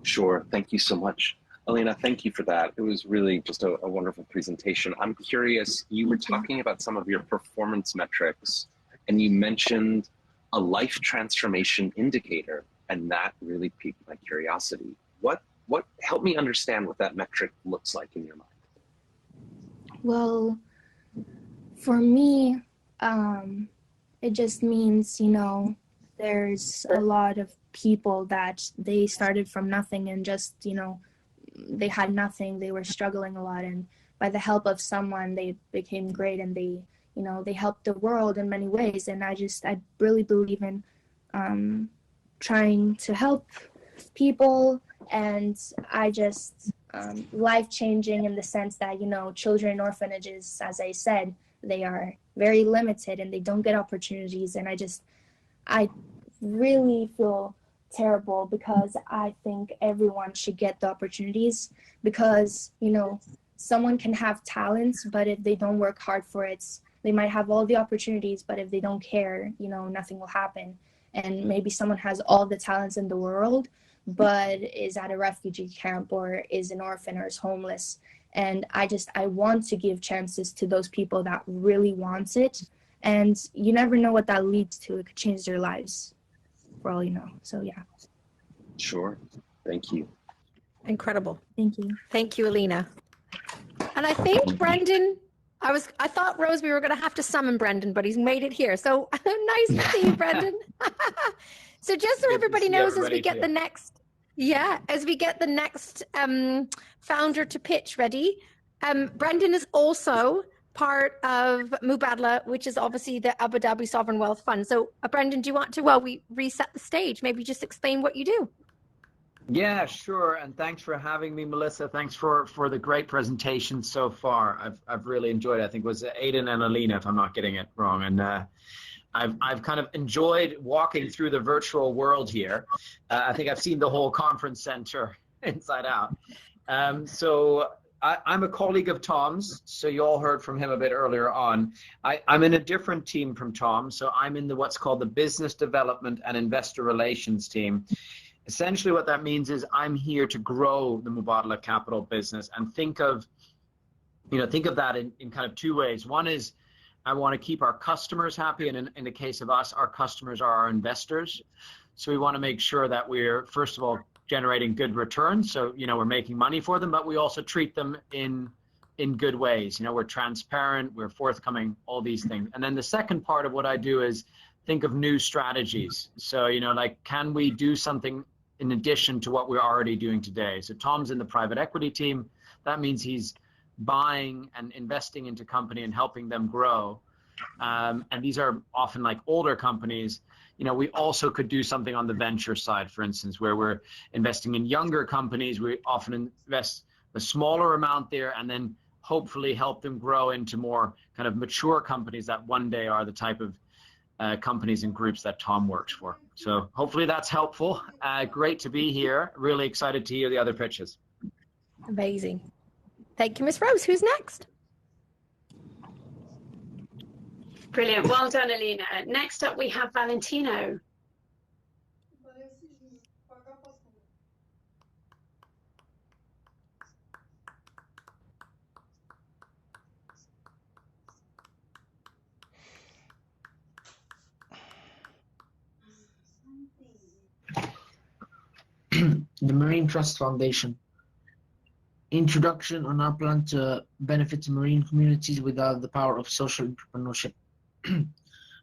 Speaker 10: Sure. Thank you so much. Alina, thank you for that. It was really just a wonderful presentation. I'm curious, you were talking about some of your performance metrics, and you mentioned a life transformation indicator, and that really piqued my curiosity. What help me understand what that metric looks like in your mind?
Speaker 2: Well, for me, it just means, there's a lot of people that they started from nothing and just, they had nothing. They were struggling a lot, and by the help of someone, they became great, and they helped the world in many ways. And I really believe in trying to help people, and I just life-changing in the sense that, children in orphanages, as I said, they are very limited and they don't get opportunities. And I really feel terrible, because I think everyone should get the opportunities, because, someone can have talents, but if they don't work hard for it, they might have all the opportunities, but if they don't care, nothing will happen. And maybe someone has all the talents in the world, but is at a refugee camp or is an orphan or is homeless. And I want to give chances to those people that really want it. And you never know what that leads to. It could change their lives, for all you know. So yeah.
Speaker 10: Sure. Thank you.
Speaker 1: Incredible.
Speaker 2: Thank you.
Speaker 1: Thank you, Alina. And I think Brendan, I thought, Rose, we were going to have to summon Brendan, but he's made it here. So nice to see you, Brendan. So just so everybody knows, as we get the next founder to pitch ready, Brendan is also part of Mubadala, which is obviously the Abu Dhabi Sovereign Wealth Fund. So Brendan, do you want to, while we reset the stage, maybe just explain what you do?
Speaker 12: Yeah, sure. And thanks for having me, Melissa. Thanks for the great presentation so far. I've really enjoyed it. I think it was Aidan and Alina, if I'm not getting it wrong. And I've kind of enjoyed walking through the virtual world here. I think I've seen the whole conference center inside out. So I'm a colleague of Tom's. So you all heard from him a bit earlier on. I'm in a different team from Tom. So I'm in what's called the Business Development and Investor Relations team. Essentially what that means is I'm here to grow the Mubadala Capital business, and think of that in kind of two ways. One is I want to keep our customers happy, and in the case of us, our customers are our investors. So we want to make sure that we're, first of all, generating good returns. So, we're making money for them, but we also treat them in good ways. We're transparent, we're forthcoming, all these things. And then the second part of what I do is think of new strategies. So, like, can we do something in addition to what we're already doing today? So Tom's in the private equity team. That means he's buying and investing into company and helping them grow. And these are often like older companies. We also could do something on the venture side, for instance, where we're investing in younger companies. We often invest a smaller amount there and then hopefully help them grow into more kind of mature companies that one day are the type of companies and groups that Tom works for. So hopefully that's helpful. Great to be here. Really excited to hear the other pitches.
Speaker 1: Amazing. Thank you, Miss Rose. Who's next?
Speaker 3: Brilliant. Well done, Alina. Next up, we have Valentino.
Speaker 13: The Marine Trust Foundation. Introduction on our plan to benefit marine communities without the power of social entrepreneurship.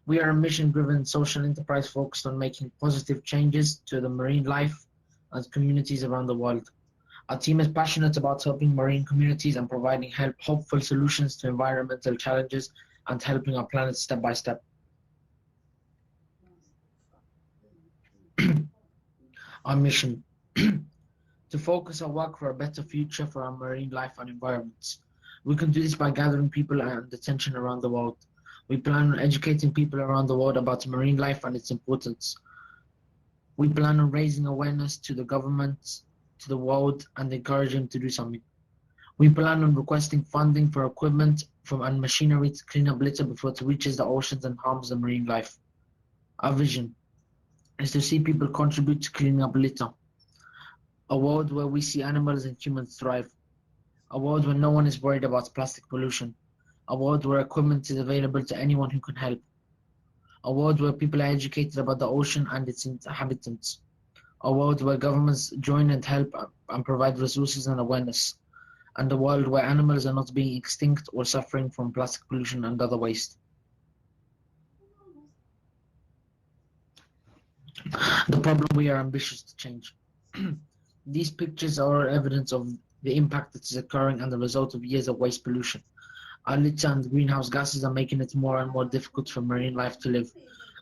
Speaker 13: We are a mission-driven social enterprise focused on making positive changes to the marine life and communities around the world. Our team is passionate about helping marine communities and providing hopeful solutions to environmental challenges and helping our planet step by step. Our mission. To focus our work for a better future for our marine life and environments. We can do this by gathering people and attention around the world. We plan on educating people around the world about marine life and its importance. We plan on raising awareness to the government, to the world, and encouraging them to do something. We plan on requesting funding for equipment and machinery to clean up litter before it reaches the oceans and harms the marine life. Our vision is to see people contribute to cleaning up litter. A world where we see animals and humans thrive. A world where no one is worried about plastic pollution. A world where equipment is available to anyone who can help. A world where people are educated about the ocean and its inhabitants. A world where governments join and help and provide resources and awareness. And a world where animals are not being extinct or suffering from plastic pollution and other waste. The problem we are ambitious to change. These pictures are evidence of the impact that is occurring and the result of years of waste pollution. Our litter and greenhouse gases are making it more and more difficult for marine life to live.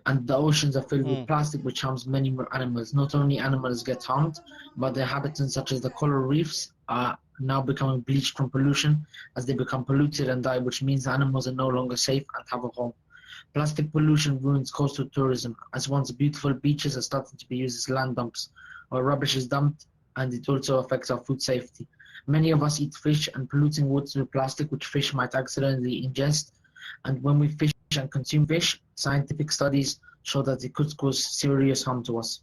Speaker 13: And the oceans are filled with plastic which harms many animals. Not only animals get harmed, but the inhabitants such as the coral reefs are now becoming bleached from pollution as they become polluted and die, which means animals are no longer safe and have a home. Plastic pollution ruins coastal tourism, as once beautiful beaches are starting to be used as land dumps, where rubbish is dumped, and it also affects our food safety. Many of us eat fish and polluting water with plastic which fish might accidentally ingest, and when we fish and consume fish, scientific studies show that it could cause serious harm to us.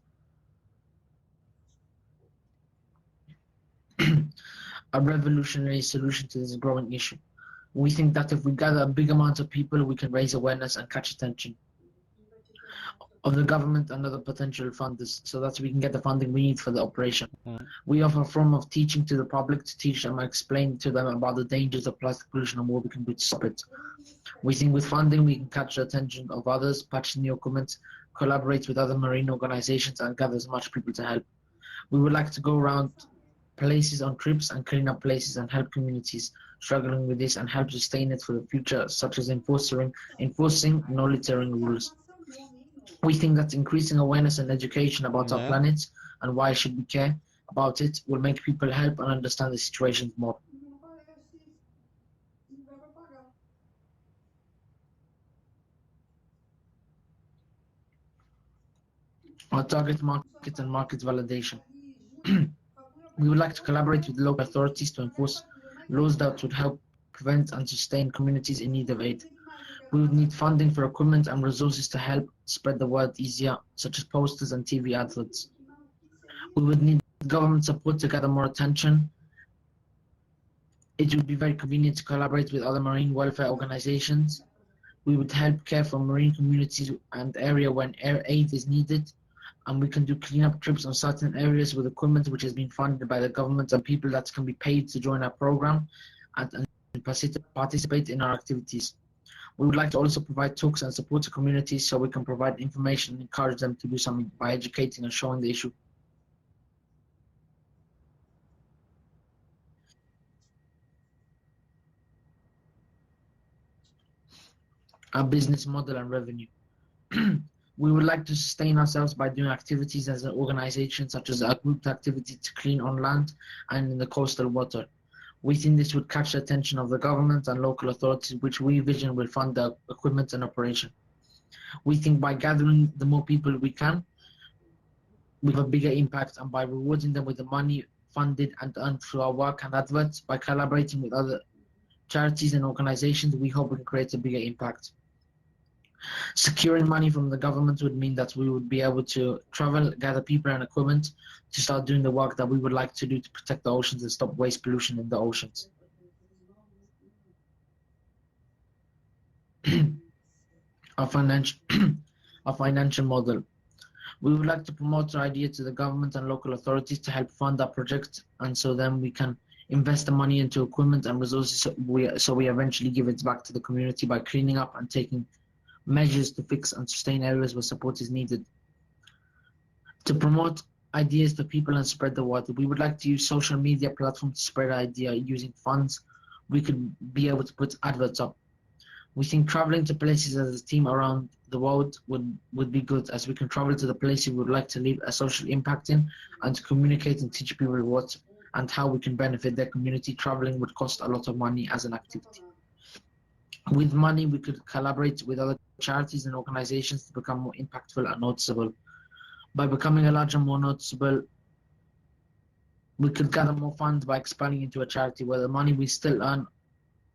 Speaker 13: A revolutionary solution to this growing issue. We think that if we gather a big amount of people, we can raise awareness and catch attention of the government and other potential funders so that we can get the funding we need for the operation. We offer a form of teaching to the public to teach them and explain to them about the dangers of plastic pollution and what we can do to stop it. We think with funding we can catch the attention of others, patch new equipment, collaborate with other marine organizations and gather as much people to help. We would like to go around places on trips and clean up places and help communities struggling with this and help sustain it for the future, such as enforcing no littering rules. We think that increasing awareness and education about our planet and why should we care about it will make people help and understand the situation more. Our target market and market validation. We would like to collaborate with local authorities to enforce laws that would help prevent and sustain communities in need of aid. We would need funding for equipment and resources to help spread the word easier, such as posters and TV adverts. We would need government support to gather more attention. It would be very convenient to collaborate with other marine welfare organizations. We would help care for marine communities and area when aid is needed. And we can do cleanup trips on certain areas with equipment which has been funded by the government and people that can be paid to join our program and participate in our activities. We would like to also provide talks and support to communities so we can provide information and encourage them to do something by educating and showing the issue. Our business model and revenue. We would like to sustain ourselves by doing activities as an organization, such as a grouped activity to clean on land and in the coastal water. We think this would catch the attention of the government and local authorities, which we vision will fund the equipment and operation. We think by gathering the more people we can, we have a bigger impact, and by rewarding them with the money funded and earned through our work and adverts, by collaborating with other charities and organizations, we hope we can create a bigger impact. Securing money from the government would mean that we would be able to travel, gather people and equipment to start doing the work that we would like to do to protect the oceans and stop waste pollution in the oceans. Our financial model. We would like to promote our idea to the government and local authorities to help fund our project, and so then we can invest the money into equipment and resources so we eventually give it back to the community by cleaning up and taking measures to fix and sustain areas where support is needed. To promote ideas to people and spread the word, we would like to use social media platforms to spread our idea using funds. We could be able to put adverts up. We think traveling to places as a team around the world would be good, as we can travel to the places we would like to leave a social impact in and to communicate and teach people what and how we can benefit their community. Traveling would cost a lot of money as an activity. With money, we could collaborate with other charities and organizations to become more impactful and noticeable. By becoming a larger, more noticeable, we could gather more funds by expanding into a charity where the money we still earn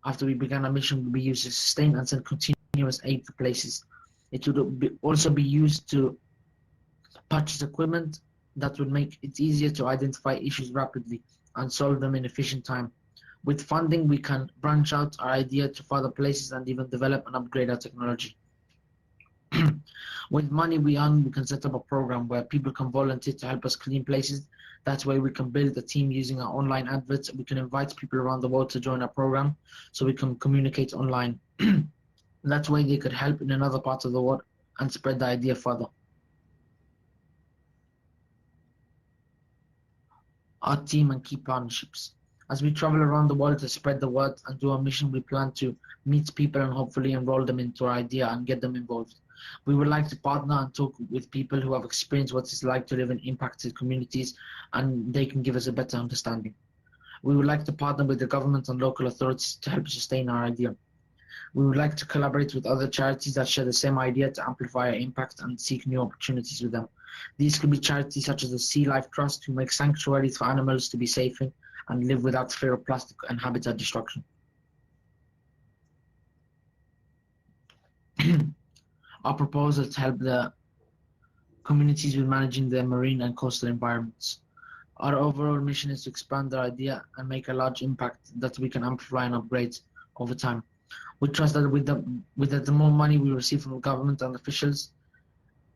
Speaker 13: after we began our mission would be used to sustain and send continuous aid to places. It would also be used to purchase equipment that would make it easier to identify issues rapidly and solve them in efficient time. With funding, we can branch out our idea to further places and even develop and upgrade our technology. With money we earn, we can set up a program where people can volunteer to help us clean places. That way we can build a team using our online adverts. We can invite people around the world to join our program so we can communicate online. That way they could help in another part of the world and spread the idea further. Our team and key partnerships. As we travel around the world to spread the word and do our mission, we plan to meet people and hopefully enroll them into our idea and get them involved. We would like to partner and talk with people who have experienced what it's like to live in impacted communities, and they can give us a better understanding. We would like to partner with the government and local authorities to help sustain our idea. We would like to collaborate with other charities that share the same idea to amplify our impact and seek new opportunities with them. These could be charities such as the Sea Life Trust, who make sanctuaries for animals to be safe in and live without fear of plastic and habitat destruction. Our proposal to help the communities with managing their marine and coastal environments. Our overall mission is to expand our idea and make a large impact that we can amplify and upgrade over time. We trust that with the more money we receive from the government and officials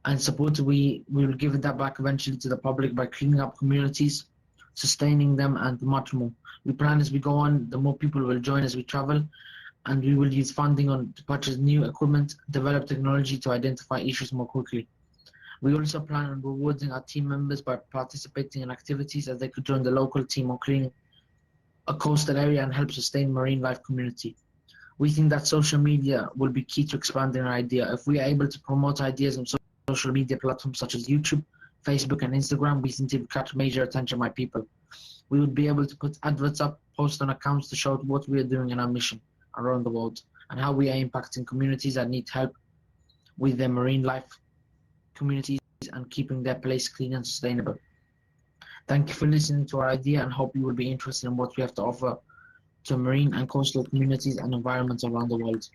Speaker 13: and support, we will give that back eventually to the public by cleaning up communities, sustaining them, and much more. We plan as we go on, the more people will join as we travel, and we will use funding to purchase new equipment, develop technology to identify issues more quickly. We also plan on rewarding our team members by participating in activities as they could join the local team on cleaning a coastal area and help sustain marine life community. We think that social media will be key to expanding our idea. If we are able to promote ideas on social media platforms such as YouTube, Facebook, and Instagram, we think it will catch major attention by people. We would be able to put adverts up, post on accounts to show what we are doing in our mission around the world and how we are impacting communities that need help with their marine life communities and keeping their place clean and sustainable. Thank you for listening to our idea and hope you will be interested in what we have to offer to marine and coastal communities and environments around the world.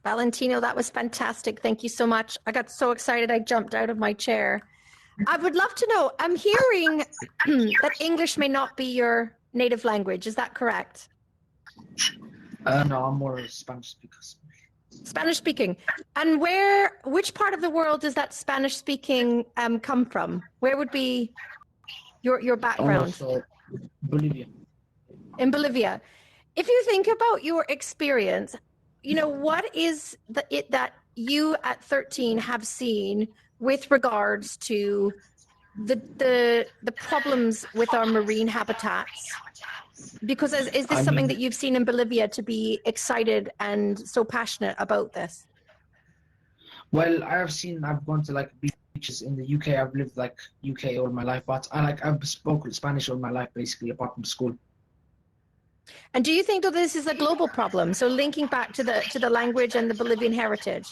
Speaker 1: Valentino, that was fantastic. Thank you so much. I got so excited I jumped out of my chair. I would love to know, I'm hearing that English may not be your native language. Is that correct?
Speaker 13: No, I'm more Spanish speaker.
Speaker 1: Spanish speaking. And which part of the world does that Spanish speaking come from? Where would be your background?
Speaker 13: So Bolivia.
Speaker 1: In Bolivia. If you think about your experience, what is it that you at 13 have seen with regards to the problems with our marine habitats? Because is this something that you've seen in Bolivia to be excited and so passionate about this?
Speaker 13: Well, I've gone to beaches in the UK. I've lived UK all my life, but I've spoken Spanish all my life, basically, apart from school.
Speaker 1: And do you think that this is a global problem? So linking back to the language and the Bolivian heritage?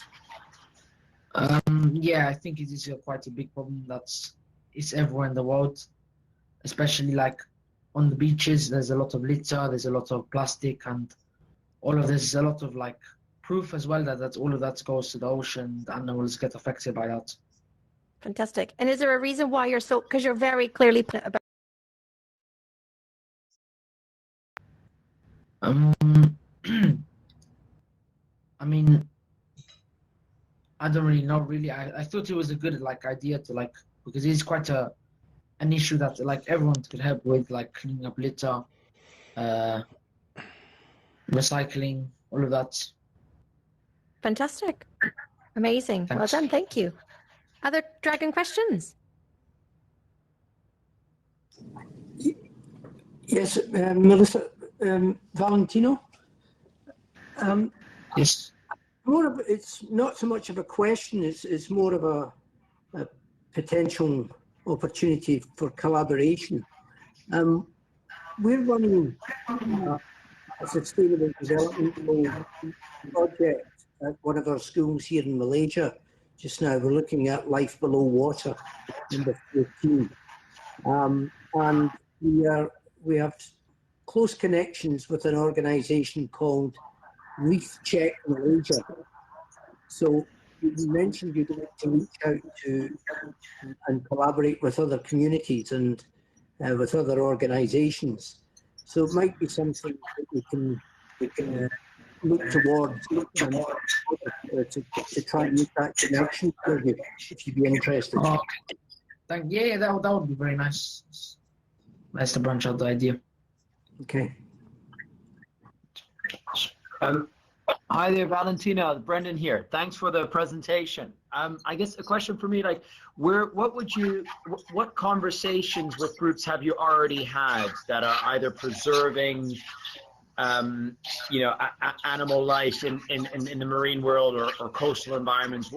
Speaker 13: Yeah, I think it is quite a big problem it's everywhere in the world, especially on the beaches. There's a lot of litter, there's a lot of plastic, and all of this is a lot of proof as well that all of that goes to the ocean. The animals get affected by that.
Speaker 1: Fantastic. And is there a reason why because you're very clearly about
Speaker 13: I mean, I don't really know. Really, I thought it was a good idea to because it's quite an issue that everyone could help with, like cleaning up litter, recycling, all of that.
Speaker 1: Fantastic. Amazing.
Speaker 13: Thanks.
Speaker 1: Well done. Thank you. Other Dragon questions?
Speaker 4: Yes, Melissa, Valentino.
Speaker 13: Yes.
Speaker 4: It's not so much of a question, it's more of a potential opportunity for collaboration. We're running a sustainable development project at one of our schools here in Malaysia just now. We're looking at life below water, number 14. And we have close connections with an organisation called Reef Check Malaysia. So you mentioned you'd like to reach out to and collaborate with other communities and with other organisations. So it might be something that we can look towards to try and make that connection for you, if you'd be interested.
Speaker 13: Yeah, that would be very nice. Nice to branch out the idea.
Speaker 4: Okay.
Speaker 12: Hi there, Valentina. Brendan here. Thanks for the presentation. I guess a question for me, what conversations with groups have you already had that are either preserving, animal life in the marine world or coastal environments?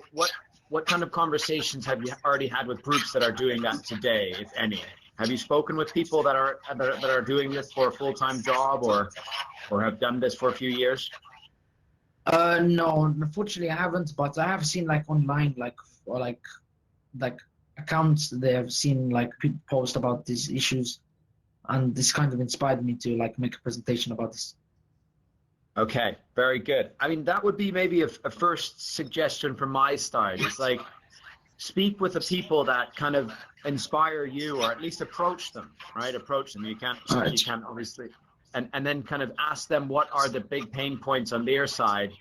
Speaker 12: What kind of conversations have you already had with groups that are doing that today, if any? Have you spoken with people that are doing this for a full-time job or have done this for a few years?
Speaker 13: No, unfortunately I haven't, but I have seen online accounts. They have seen people post about these issues, and this kind of inspired me to make a presentation about this.
Speaker 12: Okay, very good. I mean, that would be maybe a first suggestion from my side. It's speak with the people that kind of inspire you, or at least approach them, right? Approach them. You can't obviously, and then kind of ask them what are the big pain points on their side.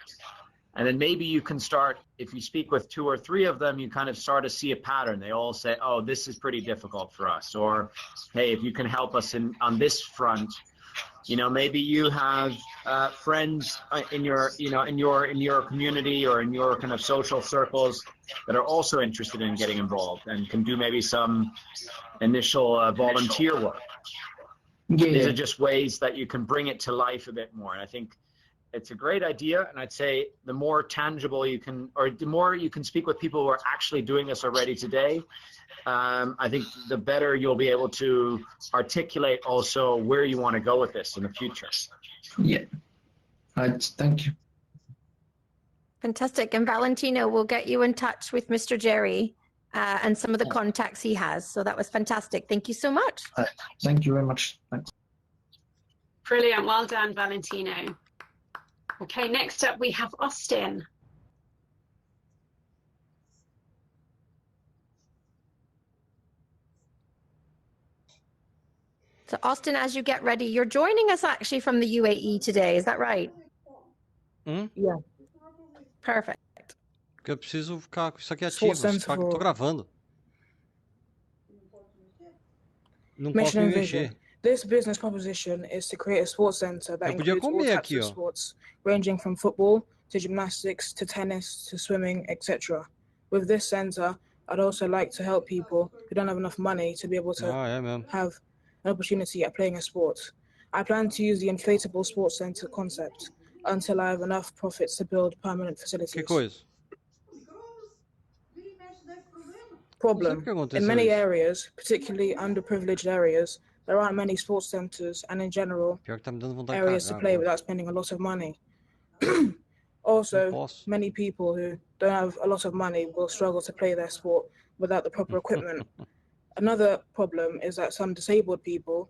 Speaker 12: And then maybe you can start, if you speak with 2 or 3 of them, you kind of start to see a pattern. They all say, oh, this is pretty difficult for us. Or, hey, if you can help us on this front, maybe you have friends in your community or in your kind of social circles that are also interested in getting involved and can do maybe some initial volunteer work. These are just ways that you can bring it to life a bit more. And I think it's a great idea. And I'd say the more tangible you can, or the more you can speak with people who are actually doing this already today, I think the better you'll be able to articulate also where you want to go with this in the future.
Speaker 13: Yeah. Thank you.
Speaker 1: Fantastic. And Valentino will get you in touch with Mr. Jerry and some of the contacts he has. So that was fantastic. Thank you so much.
Speaker 13: Thank you very much. Thanks.
Speaker 3: Brilliant. Well done, Valentino. Okay, next up we have Austin.
Speaker 1: So Austin, as you get ready, you're joining us actually from the UAE today. Is that right?
Speaker 13: Yeah.
Speaker 1: Perfect.
Speaker 5: Porque eu preciso ficar com isso aqui ativo. Tô gravando. Não posso me mexer.
Speaker 7: This business proposition is to create a sports center that includes all types of sports, ranging from football to gymnastics to tennis to swimming, etc. With this center, I'd also like to help people who don't have enough money to be able to have an opportunity at playing a sport. I plan to use the inflatable sports center concept until I have enough profits to build permanent facilities.
Speaker 5: Que coisa?
Speaker 7: Problem. In many areas, particularly underprivileged areas, there aren't many sports centers and in general areas to play without spending a lot of money. Also, many people who don't have a lot of money will struggle to play their sport without the proper equipment. Another problem is that some disabled people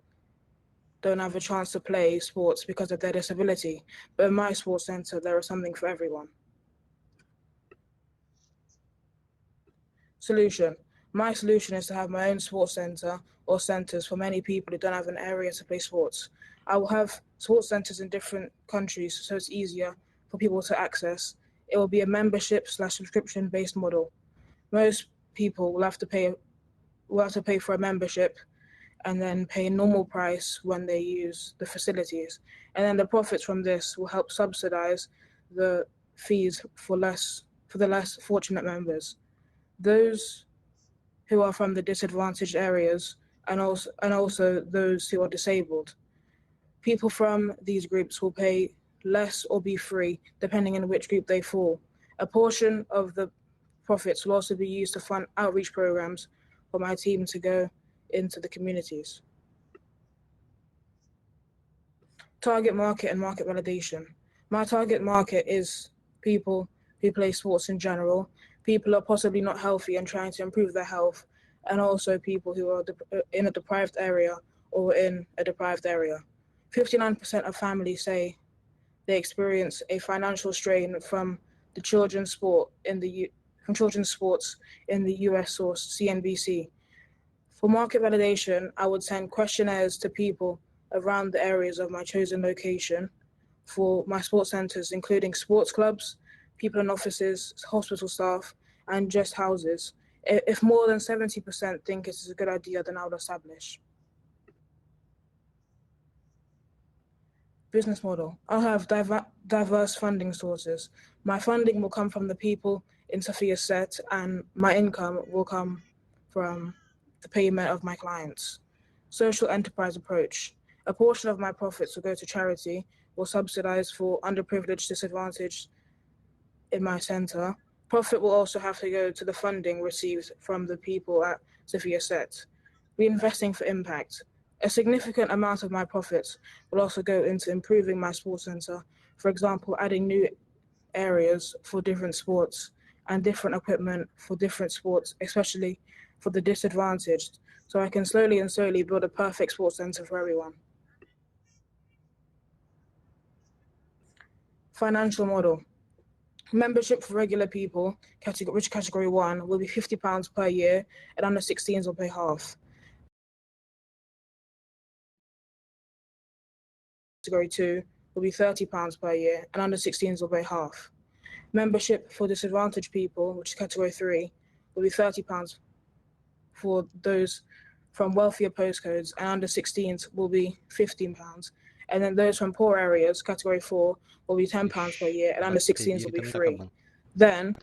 Speaker 7: don't have a chance to play sports because of their disability. But in my sports center, there is something for everyone. Solution. My solution is to have my own sports center or centers for many people who don't have an area to play sports. I will have sports centers in different countries so it's easier for people to access. it will be a membership/subscription based model. Most people will have to pay for a membership and then pay a normal price when they use the facilities. And then the profits from this will help subsidize the fees for the less fortunate members. Those who are from the disadvantaged areas and also those who are disabled. People from these groups will pay less or be free, depending on which group they fall. A portion of the profits will also be used to fund outreach programs for my team to go into the communities. Target market and market validation. My target market is people who play sports in general, people who are possibly not healthy and trying to improve their health, and also people who are in a deprived area or in a deprived area. 59% of families say they experience a financial strain from the children's sports in the US source CNBC. For market validation, I would send questionnaires to people around the areas of my chosen location for my sports centers, including sports clubs, people in offices, hospital staff, and just houses. If more than 70% think it's a good idea, then I would establish. Business model. I'll have diverse funding sources. My funding will come from the people in Sophia SETT, and my income will come from the payment of my clients. Social enterprise approach. A portion of my profits will go to charity or subsidize for underprivileged, disadvantaged in my center. Profit will also have to go to the funding received from the people at Sophia SETT. Reinvesting for impact. A significant amount of my profits will also go into improving my sports center. For example, adding new areas for different sports and different equipment for different sports, especially for the disadvantaged, so I can slowly build a perfect sports center for everyone. Financial model. Membership for regular people, which category 1, will be £50 per year, and under 16s will pay half. Category 2 will be £30 per year, and under 16s will pay half. Membership for disadvantaged people, which is category 3, will be £30 for those from wealthier postcodes, and under 16s will be £15. And then those from poor areas, category 4, will be £10 per year, and under 16s will be free. Then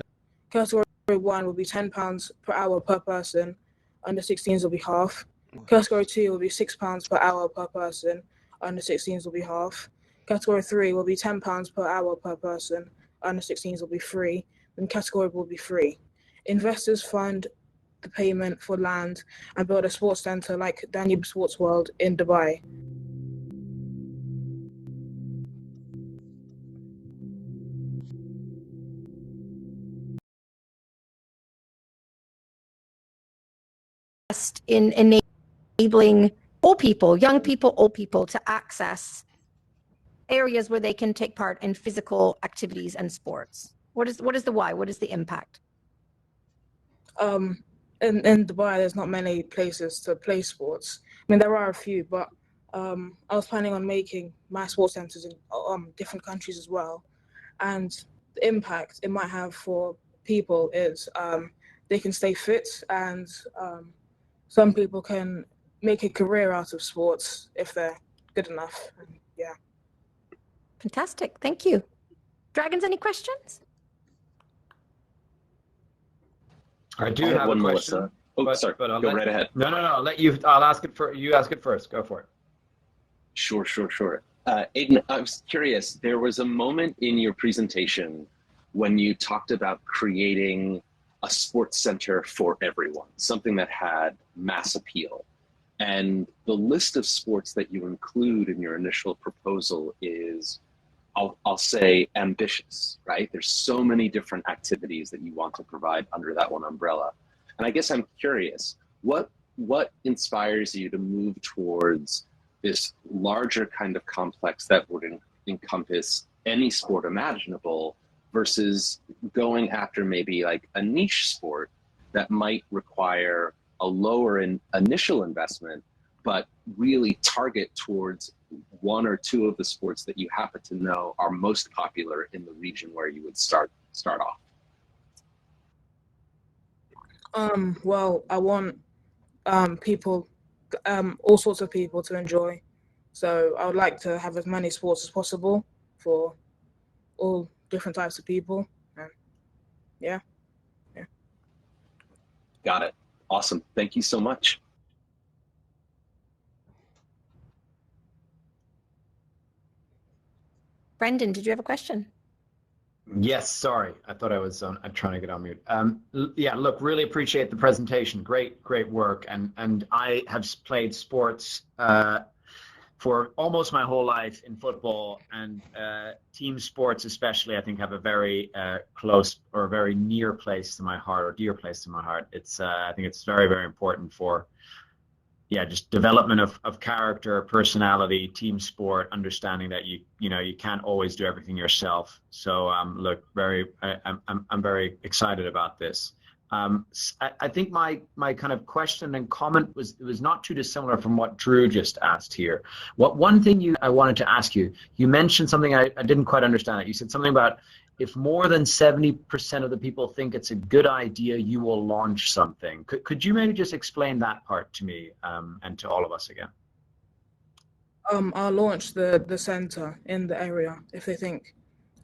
Speaker 7: category 1 will be £10 per hour per person, under 16s will be half. Category 2 will be £6 per hour per person, under 16s will be half. Category 3 will be £10 per hour per person, under 16s will be free, and category will be free. Investors fund the payment for land and build a sports center like Danube Sports World in Dubai.
Speaker 1: In enabling all people, young people, old people, to access areas where they can take part in physical activities and sports. What is the why? What is the impact?
Speaker 7: In Dubai, there's not many places to play sports. I mean, there are a few, but I was planning on making my sports centers in different countries as well. And the impact it might have for people is they can stay fit, and some people can make a career out of sports if they're good enough. Yeah.
Speaker 1: Fantastic. Thank you. Dragons, any questions?
Speaker 12: I do have one,
Speaker 10: Melissa. Oh, sorry.
Speaker 12: But
Speaker 10: Go right ahead.
Speaker 12: No. I'll let you. I'll ask it for you. Ask it first. Go for it.
Speaker 10: Sure. Aidan, I was curious. There was a moment in your presentation when you talked about creating a sports center for everyone, something that had mass appeal. And the list of sports that you include in your initial proposal is, I'll say, ambitious, right? There's so many different activities that you want to provide under that one umbrella. And I guess I'm curious, what inspires you to move towards this larger kind of complex that would encompass any sport imaginable versus going after maybe like a niche sport that might require a lower initial investment, but really target towards one or two of the sports that you happen to know are most popular in the region where you would start start off?
Speaker 7: Well, I want people, all sorts of people to enjoy. So I would like to have as many sports as possible for all different types of people. And yeah.
Speaker 10: Got it. Awesome. Thank you so much.
Speaker 1: Brendan, did you have a question?
Speaker 12: Yes, sorry. I thought I was on. I'm trying to get on mute. Yeah, look, really appreciate the presentation. Great work. And I have played sports for almost my whole life in football, and team sports especially, I think, have a very close or very near place to my heart, or dear place to my heart. It's I think it's very important for just development of character, personality, team sport, understanding that you can't always do everything yourself. So look, I'm very excited about this. I think my kind of question and comment was not too dissimilar from what Drew just asked here. One thing I wanted to ask you, you mentioned something I didn't quite understand. You said something about if more than 70% of the people think it's a good idea, you will launch something. Could you maybe just explain that part to me and to all of us again?
Speaker 7: I'll launch the center in the area if they think.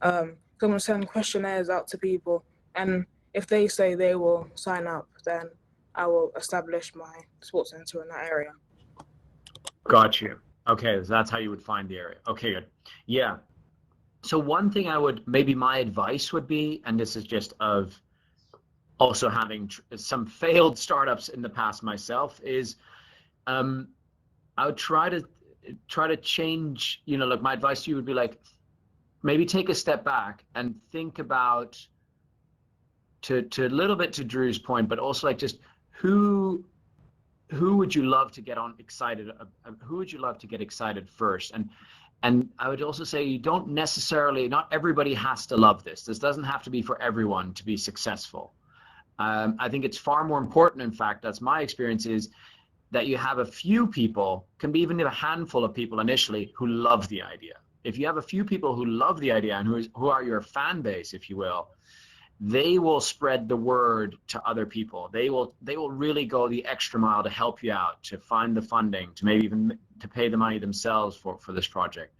Speaker 7: I'm going to send questionnaires out to people, and if they say they will sign up, then I will establish my sports center in that area.
Speaker 12: Got you. Okay, so that's how you would find the area. Okay, good. Yeah. So one thing my advice would be, and this is just of also having some failed startups in the past myself, is I would try to change, look, my advice to you would be like, maybe take a step back and think about, to a little bit to Drew's point, but also like just who would you love to get excited? Who would you love to get excited first? And I would also say you don't necessarily, not everybody has to love this. This doesn't have to be for everyone to be successful. I think it's far more important, in fact, that's my experience, is that you have a few people, can be even a handful of people initially, who love the idea. If you have a few people who love the idea and who are your fan base, if you will, they will spread the word to other people. They will really go the extra mile to help you out, to find the funding, to maybe even to pay the money themselves for this project.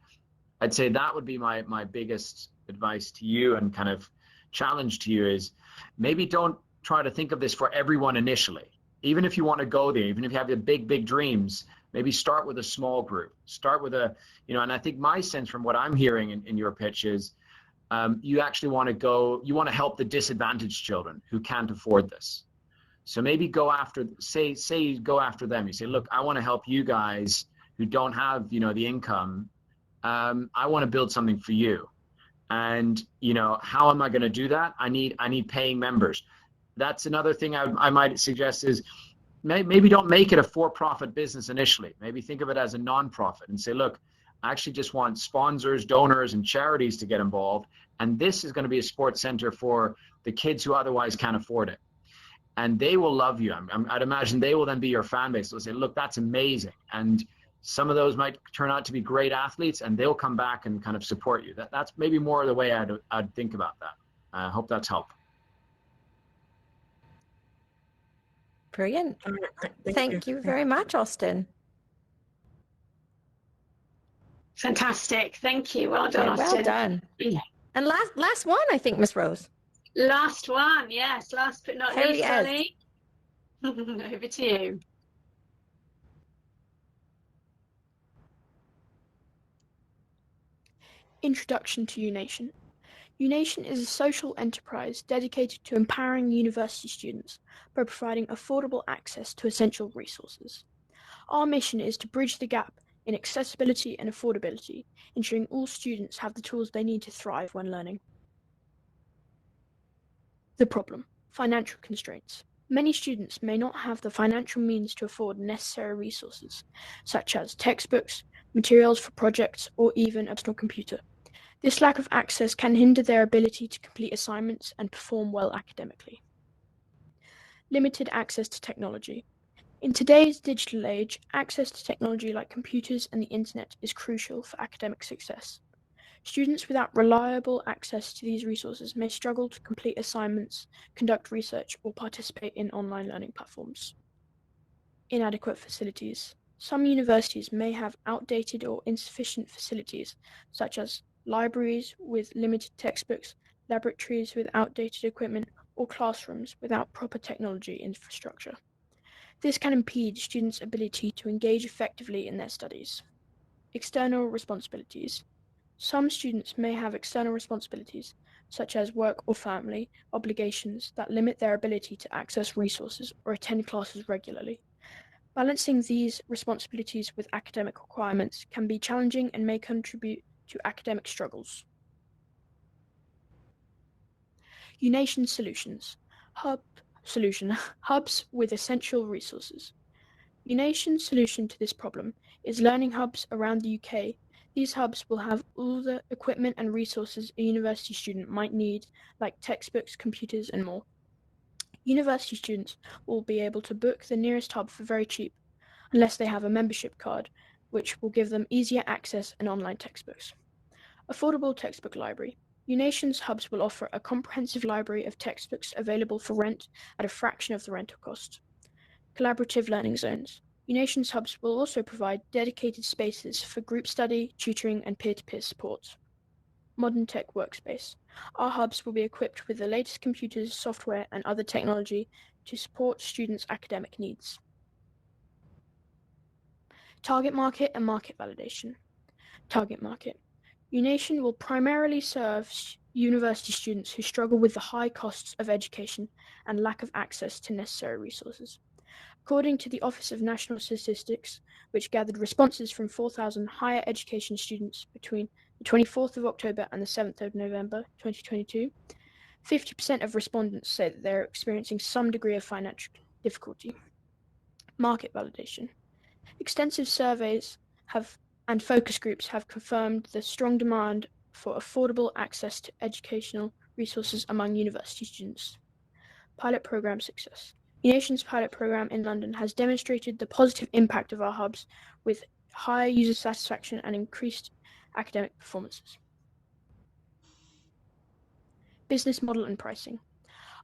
Speaker 12: I'd say that would be my biggest advice to you, and kind of challenge to you, is maybe don't try to think of this for everyone initially. Even if you want to go there, even if you have the big dreams, maybe start with a small group. Start with and I think my sense from what I'm hearing in your pitch is, you actually want to help the disadvantaged children who can't afford this. So maybe go after them. You say, look, I want to help you guys who don't have, the income. I want to build something for you. And, how am I going to do that? I need paying members. That's another thing I might suggest is maybe don't make it a for-profit business initially. Maybe think of it as a non-profit and say, look, I actually just want sponsors, donors, and charities to get involved. And this is going to be a sports center for the kids who otherwise can't afford it. And they will love you. I'd imagine they will then be your fan base. They'll say, look, that's amazing. And some of those might turn out to be great athletes, and they'll come back and kind of support you. That's maybe more the way I'd think about that. I hope that's helped.
Speaker 1: Brilliant. Thank you very much, Austin.
Speaker 3: Fantastic. Thank you. Well done, Austin.
Speaker 1: Well done. And last one, I think, Miss Rose.
Speaker 3: Last one, yes. Last but not least, Sally. Over to you.
Speaker 14: Introduction to UNation. UNation is a social enterprise dedicated to empowering university students by providing affordable access to essential resources. Our mission is to bridge the gap in accessibility and affordability, ensuring all students have the tools they need to thrive when learning. The problem: financial constraints. Many students may not have the financial means to afford necessary resources, such as textbooks, materials for projects, or even a personal computer. This lack of access can hinder their ability to complete assignments and perform well academically. Limited access to technology. In today's digital age, access to technology like computers and the internet is crucial for academic success. Students without reliable access to these resources may struggle to complete assignments, conduct research, or participate in online learning platforms. Inadequate facilities. Some universities may have outdated or insufficient facilities, such as libraries with limited textbooks, laboratories with outdated equipment, or classrooms without proper technology infrastructure. This can impede students' ability to engage effectively in their studies. External responsibilities. Some students may have external responsibilities, such as work or family obligations, that limit their ability to access resources or attend classes regularly. Balancing these responsibilities with academic requirements can be challenging and may contribute to academic struggles. UNation solutions. Hubs with essential resources. UNation's solution to this problem is learning hubs around the UK. These hubs will have all the equipment and resources a university student might need, like textbooks, computers, and more. University students will be able to book the nearest hub for very cheap, unless they have a membership card, which will give them easier access and online textbooks. Affordable textbook library. UNation's hubs will offer a comprehensive library of textbooks available for rent at a fraction of the rental cost. Collaborative learning zones. UNation's hubs will also provide dedicated spaces for group study, tutoring, and peer-to-peer support. Modern tech workspace. Our hubs will be equipped with the latest computers, software, and other technology to support students' academic needs. Target market and market validation. Target market. UNation will primarily serve university students who struggle with the high costs of education and lack of access to necessary resources. According to the Office of National Statistics, which gathered responses from 4,000 higher education students between the 24th of October and the 7th of November 2022, 50% of respondents say that they're experiencing some degree of financial difficulty. Market validation. Extensive surveys and focus groups have confirmed the strong demand for affordable access to educational resources among university students. Pilot program success. UNation's pilot program in London has demonstrated the positive impact of our hubs with higher user satisfaction and increased academic performances. Business model and pricing.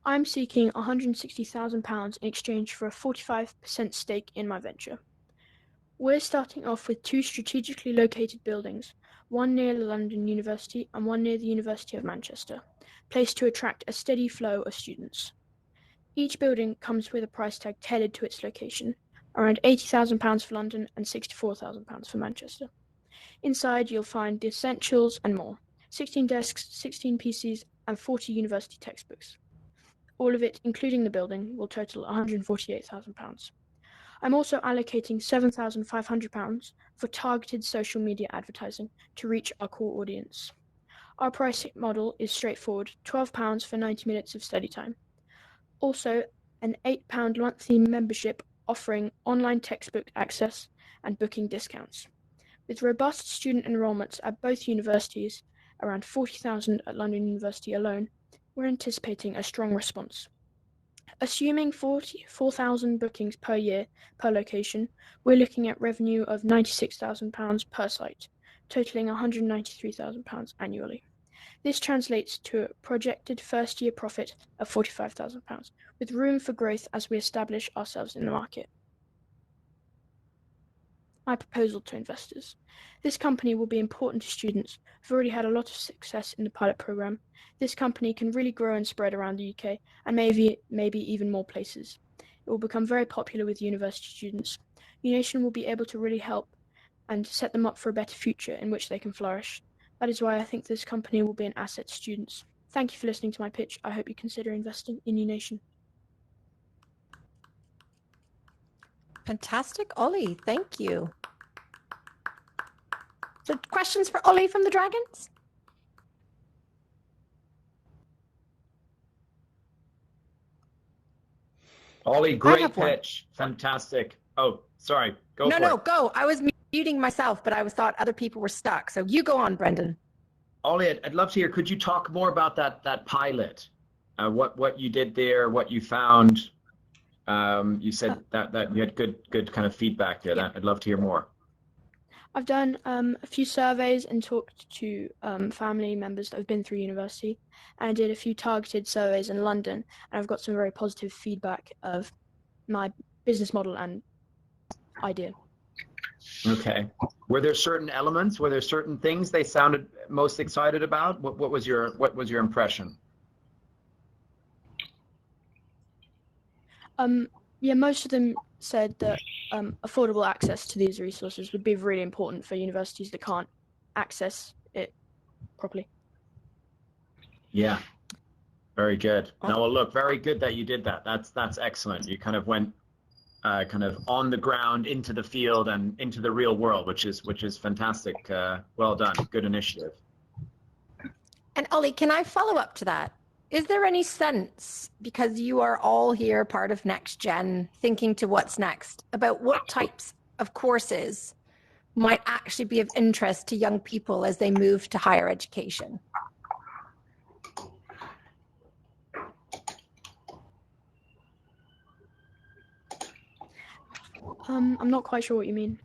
Speaker 14: I'm seeking £160,000 in exchange for a 45% stake in my venture. We're starting off with 2 strategically located buildings, one near London University and one near the University of Manchester, placed to attract a steady flow of students. Each building comes with a price tag tailored to its location, around £80,000 for London and £64,000 for Manchester. Inside you'll find the essentials and more, 16 desks, 16 PCs and 40 university textbooks. All of it, including the building, will total £148,000. I'm also allocating £7,500 for targeted social media advertising to reach our core audience. Our pricing model is straightforward, £12 for 90 minutes of study time. Also, an £8 monthly membership offering online textbook access and booking discounts. With robust student enrolments at both universities, around 40,000 at London University alone, we're anticipating a strong response. Assuming 44,000 bookings per year per location, we're looking at revenue of £96,000 per site, totaling £193,000 annually. This translates to a projected first-year profit of £45,000, with room for growth as we establish ourselves in the market. My proposal to investors. This company will be important to students. We've already had a lot of success in the pilot program. This company can really grow and spread around the UK and maybe even more places. It will become very popular with university students. UNation will be able to really help and set them up for a better future in which they can flourish. That is why I think this company will be an asset to students. Thank you for listening to my pitch. I hope you consider investing in UNation.
Speaker 1: Fantastic, Ollie. Thank you. So, questions for Ollie from the Dragons?
Speaker 12: Ollie, great pitch. Fantastic. Oh, sorry. Go for it.
Speaker 1: No, go. I was muting myself, but I thought other people were stuck. So you go on, Brendan.
Speaker 12: Ollie, I'd love to hear, could you talk more about that pilot? What you did there, what you found? You said that you had good kind of feedback there. I'd love to hear more.
Speaker 14: I've done a few surveys and talked to family members that have been through university, and I did a few targeted surveys in London, and I've got some very positive feedback of my business model and idea.
Speaker 12: Okay. Were there certain elements? Were there certain things they sounded most excited about? What was your impression?
Speaker 14: Yeah, most of them said that affordable access to these resources would be really important for universities that can't access it properly.
Speaker 12: Yeah, very good. No, well, look, very good that you did that. That's excellent. You kind of went kind of on the ground into the field and into the real world, which is fantastic. Well done. Good initiative.
Speaker 1: And Ollie, can I follow up to that? Is there any sense, because you are all here part of Next Gen, thinking to what's next, about what types of courses might actually be of interest to young people as they move to higher education?
Speaker 14: I'm not quite sure what you mean.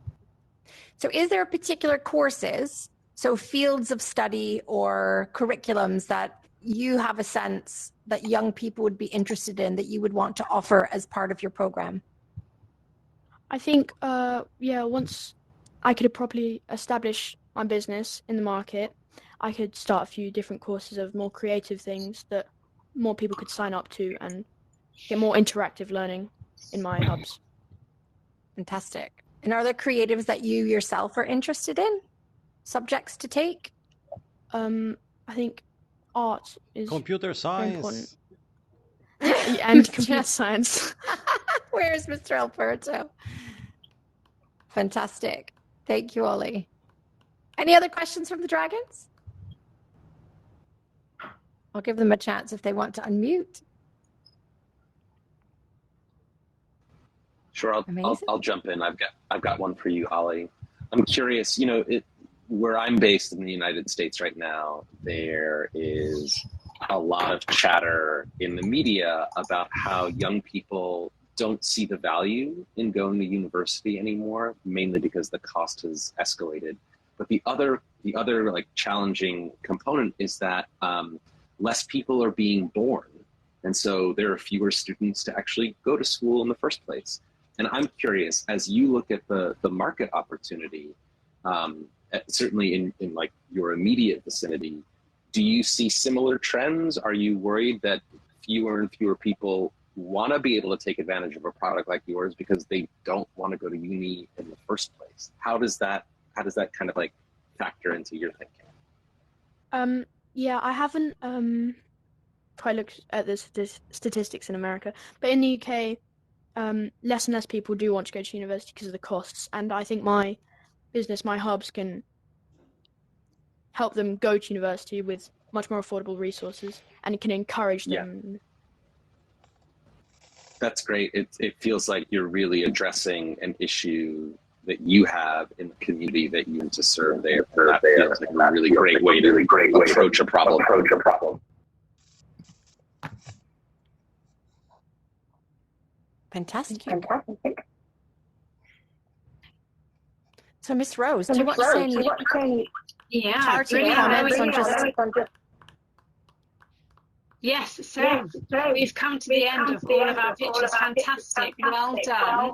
Speaker 1: So is there particular courses, so fields of study or curriculums that you have a sense that young people would be interested in that you would want to offer as part of your program?
Speaker 14: I think, yeah, once I could properly establish my business in the market, I could start a few different courses of more creative things that more people could sign up to and get more interactive learning in my hubs.
Speaker 1: Fantastic. And are there creatives that you yourself are interested in? Subjects to take?
Speaker 14: I think art is
Speaker 5: computer science
Speaker 14: and computer science.
Speaker 1: Where's Mr. Alberto? Fantastic. Thank you, Ollie. Any other questions from the Dragons? I'll give them a chance if they want to unmute.
Speaker 10: Sure, I'll jump in. I've got one for you, Ollie. I'm curious. Where I'm based in the United States right now, there is a lot of chatter in the media about how young people don't see the value in going to university anymore, mainly because the cost has escalated. But the other like challenging component is that less people are being born, and so there are fewer students to actually go to school in the first place. And I'm curious, as you look at the market opportunity, certainly in like your immediate vicinity, do you see similar trends? Are you worried that fewer and fewer people want to be able to take advantage of a product like yours because they don't want to go to uni in the first place? How does that kind of like factor into your thinking?
Speaker 14: Yeah, I haven't quite looked at the statistics in America, but in the UK, less and less people do want to go to university because of the costs, and I think my business, my hubs, can help them go to university with much more affordable resources, and it can encourage them.
Speaker 10: Yeah. That's great. It feels like you're really addressing an issue that you have in the community that you want to serve there. That feels like a really great way to approach a problem.
Speaker 1: Fantastic. So, Miss Rose, do you want to say any comments on just...
Speaker 3: Yes, so we've come to the end of all of our pitches. Fantastic, well done.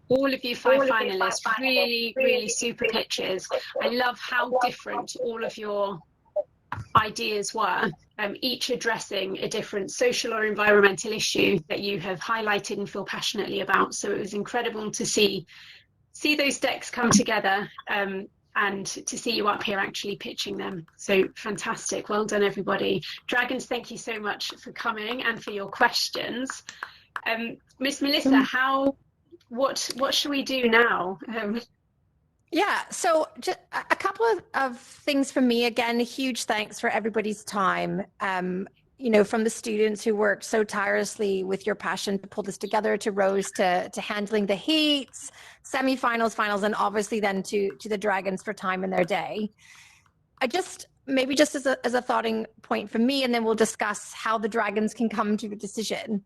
Speaker 3: All of you 5 finalists, really, really super pitches. I love how different all of your ideas were, each addressing a different social or environmental issue that you have highlighted and feel passionately about. So it was incredible to see those decks come together and to see you up here actually pitching them. So fantastic. Well done, everybody. Dragons, thank you so much for coming and for your questions. Miss Melissa, what should we do now?
Speaker 1: Yeah, so just a couple of things from me. Again, a huge thanks for everybody's time. From the students who worked so tirelessly with your passion to pull this together, to Rose, to handling the heats, semifinals, finals, and obviously then to the Dragons for time in their day. Maybe just as a thoughting point for me, and then we'll discuss how the Dragons can come to a decision,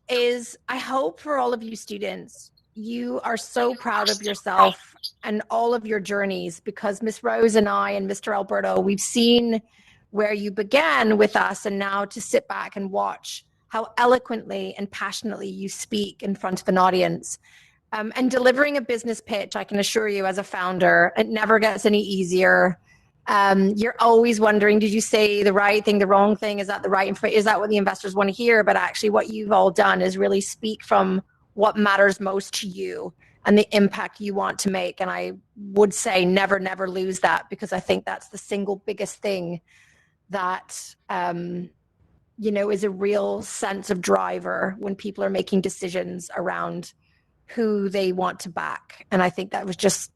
Speaker 1: is I hope for all of you students, you are so proud of yourself and all of your journeys, because Miss Rose and I and Mr. Alberto, we've seen where you began with us, and now to sit back and watch how eloquently and passionately you speak in front of an audience. And delivering a business pitch, I can assure you as a founder, it never gets any easier. You're always wondering, did you say the right thing, the wrong thing? Is that the right information? Is that what the investors want to hear? But actually what you've all done is really speak from what matters most to you and the impact you want to make. And I would say never, never lose that, because I think that's the single biggest thing that, is a real sense of driver when people are making decisions around who they want to back. And I think that was just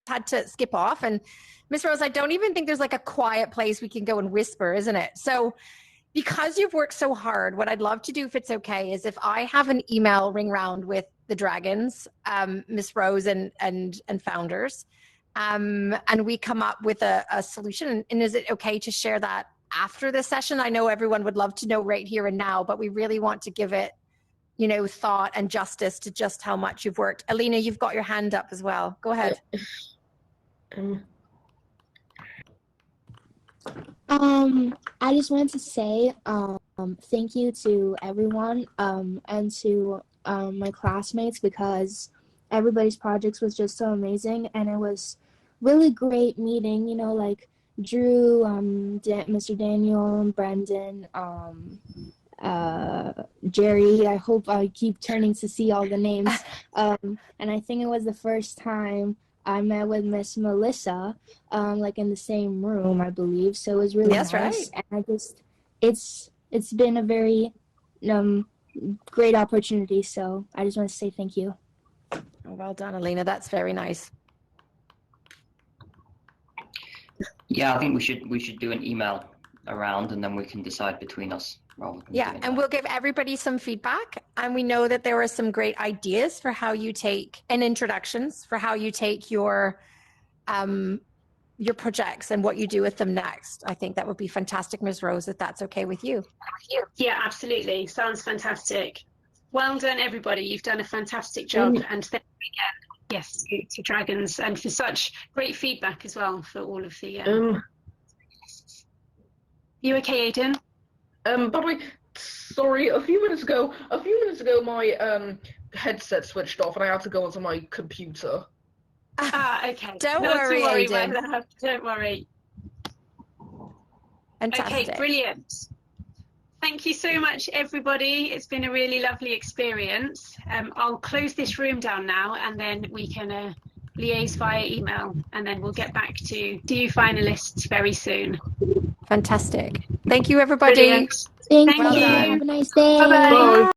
Speaker 1: had to skip off. And Miss Rose, I don't even think there's like a quiet place we can go and whisper, isn't it? So because you've worked so hard, what I'd love to do, if it's okay, is if I have an email ring round with the Dragons, Miss Rose and founders, and we come up with a solution. And is it okay to share that after the session? I know everyone would love to know right here and now, but we really want to give it, thought and justice to just how much you've worked. Alina, you've got your hand up as well. Go ahead.
Speaker 2: I just wanted to say thank you to everyone and to my classmates, because everybody's projects was just so amazing, and it was really great meeting, like Drew, Mr. Daniel, Brendan, Jerry. I hope I keep turning to see all the names. And I think it was the first time I met with Miss Melissa, like in the same room, I believe. So it was really nice.
Speaker 1: Right.
Speaker 2: And it's been a very great opportunity. So I just want to say thank you.
Speaker 1: Oh, well done, Alina. That's very nice.
Speaker 8: Yeah, I think we should do an email around, and then we can decide between us.
Speaker 1: Yeah, and we'll give everybody some feedback. And we know that there were some great ideas for how you take, and introductions for how you take your projects and what you do with them next. I think that would be fantastic, Ms. Rose, if that's okay with you.
Speaker 3: Yeah, absolutely. Sounds fantastic. Well done, everybody. You've done a fantastic job. And thank you again, yes, to Dragons, and for such great feedback as well for all of the... You okay, Aidan?
Speaker 11: By the way, sorry, a few minutes ago, my headset switched off and I had to go onto my computer.
Speaker 3: Okay.
Speaker 1: Don't worry, Aidan.
Speaker 3: Don't worry.
Speaker 1: Fantastic.
Speaker 3: Okay, brilliant. Thank you so much, everybody. It's been a really lovely experience. I'll close this room down now, and then we can liaise via email, and then we'll get back to you finalists very soon.
Speaker 1: Fantastic. Thank you, everybody.
Speaker 3: Thank you.
Speaker 2: Have a nice day.
Speaker 3: Bye-bye.
Speaker 11: Bye.